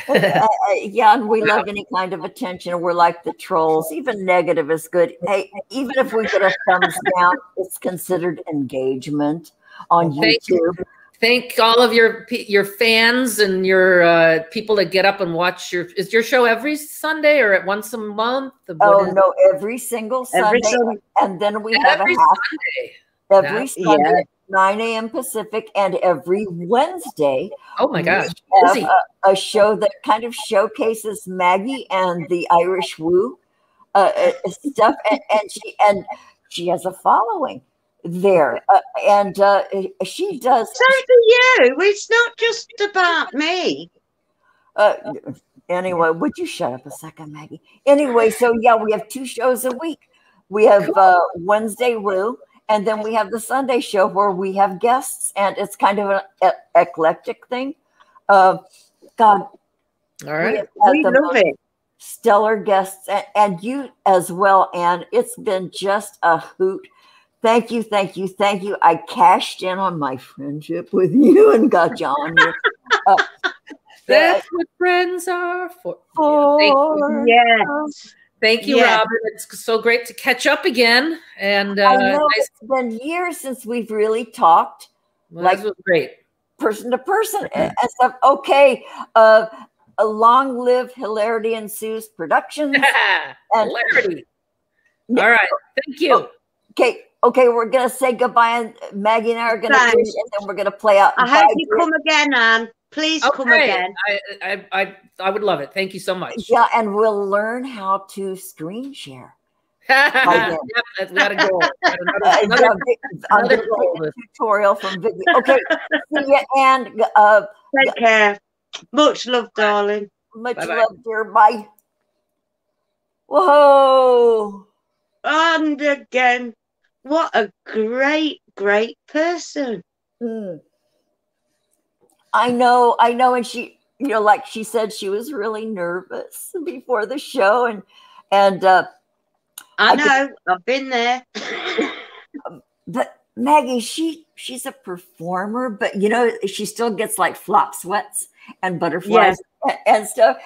Yeah, and we love any kind of attention. We're like the trolls. Even negative is good. Hey, even if we get a thumbs down, it's considered engagement on YouTube. Thank all of your fans and your people that get up and watch is your show every Sunday or at once a month? No, every single Sunday. And then we have every Sunday. Every Sunday at 9 a.m. Pacific and every Wednesday. Oh my gosh. We have a show that kind of showcases Maggie and the Irish Woo stuff. And she has a following there. And she does. So do you. It's not just about me. Anyway, would you shut up a second, Maggie? Anyway, so yeah, we have 2 shows a week. We have Wednesday Woo. And then we have the Sunday show where we have guests, and it's kind of an eclectic thing. God, all right, we love it. Stellar guests, and you as well, Anne. It's been just a hoot. Thank you. I cashed in on my friendship with you and got you on here. That's what friends are for. Yes. Thank you, Robin. It's so great to catch up again. And I know it's been years since we've really talked. Well, like, was great. Person to person and stuff. Okay. Long live Hilarity Ensues Productions. Hilarity. All right. Thank you. Okay, we're gonna say goodbye, and Maggie and I are gonna finish, and then we're gonna play out. I hope you come again, Anne. Please come again. I would love it. Thank you so much. Yeah, and we'll learn how to screen share. Yep, we gotta go. Another tutorial from Vicky. Okay, see ya, and take care. Much love, darling. Much love, dear. Bye. Whoa. And again, what a great person. I know. And she, you know, like she said, she was really nervous before the show. And I know, I've been there. But Maggie, she's a performer, but you know, she still gets like flop sweats and butterflies and stuff.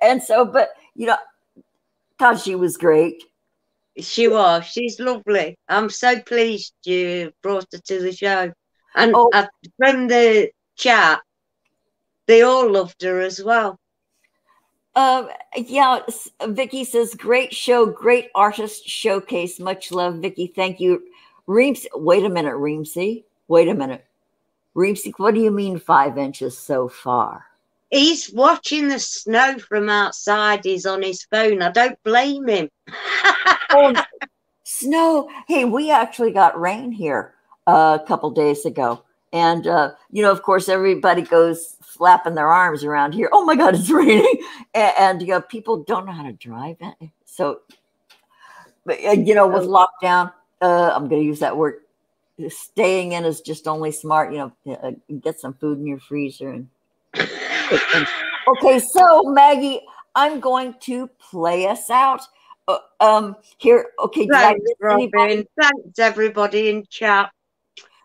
And so, but you know, God, she was great. She was. She's lovely. I'm so pleased you brought her to the show. And Oh. From the chat, they all loved her as well. Yeah, Vicky says, great show, great artist showcase. Much love, Vicky. Thank you. Reams, wait a minute, Reamsy. Wait a minute. Reamsy, what do you mean 5 inches so far? He's watching the snow from outside. He's on his phone. I don't blame him. Oh, snow. Hey, we actually got rain here a couple days ago. And, you know, of course, everybody goes flapping their arms around here. Oh, my God, it's raining. And you know, people don't know how to drive. So, you know, with lockdown, I'm going to use that word. Staying in is just only smart. You know, get some food in your freezer. Okay, so, Maggie, I'm going to play us out. Here, okay. Thanks, Robin. Thanks, everybody in chat.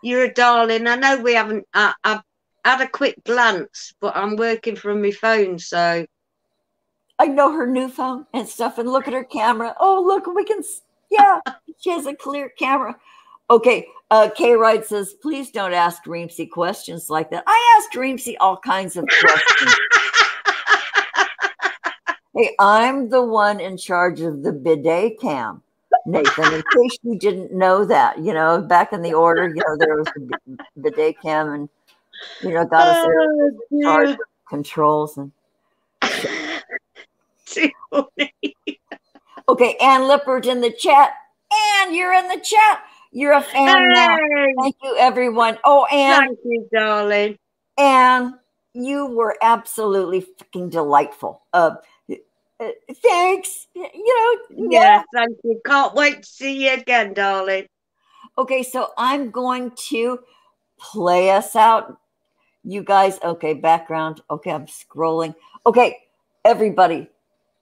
You're a darling. I know we haven't. I've had a quick glance, but I'm working from my phone, so I know her new phone and stuff. And look at her camera. Oh, look, we can. Yeah, she has a clear camera. Okay, K Wright says, please don't ask Reamsy questions like that. I asked Reamsy all kinds of questions. Hey, I'm the one in charge of the bidet cam, Nathan, in case you didn't know that. You know, back in the order, you know, there was a bidet cam and, you know, got us there in charge of controls. And okay, Ann Lippert in the chat. Ann, you're in the chat. You're a fan now. Thank you, everyone. Oh, Ann. Thank you, darling. Ann, you were absolutely freaking delightful. Thanks. You know. Yeah, thank you. Can't wait to see you again, darling. Okay, so I'm going to play us out. You guys, okay, background. Okay, I'm scrolling. Okay, everybody,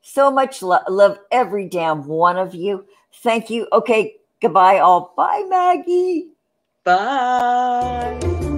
so much love, every damn one of you. Thank you. Okay, goodbye all. Bye, Maggie. Bye.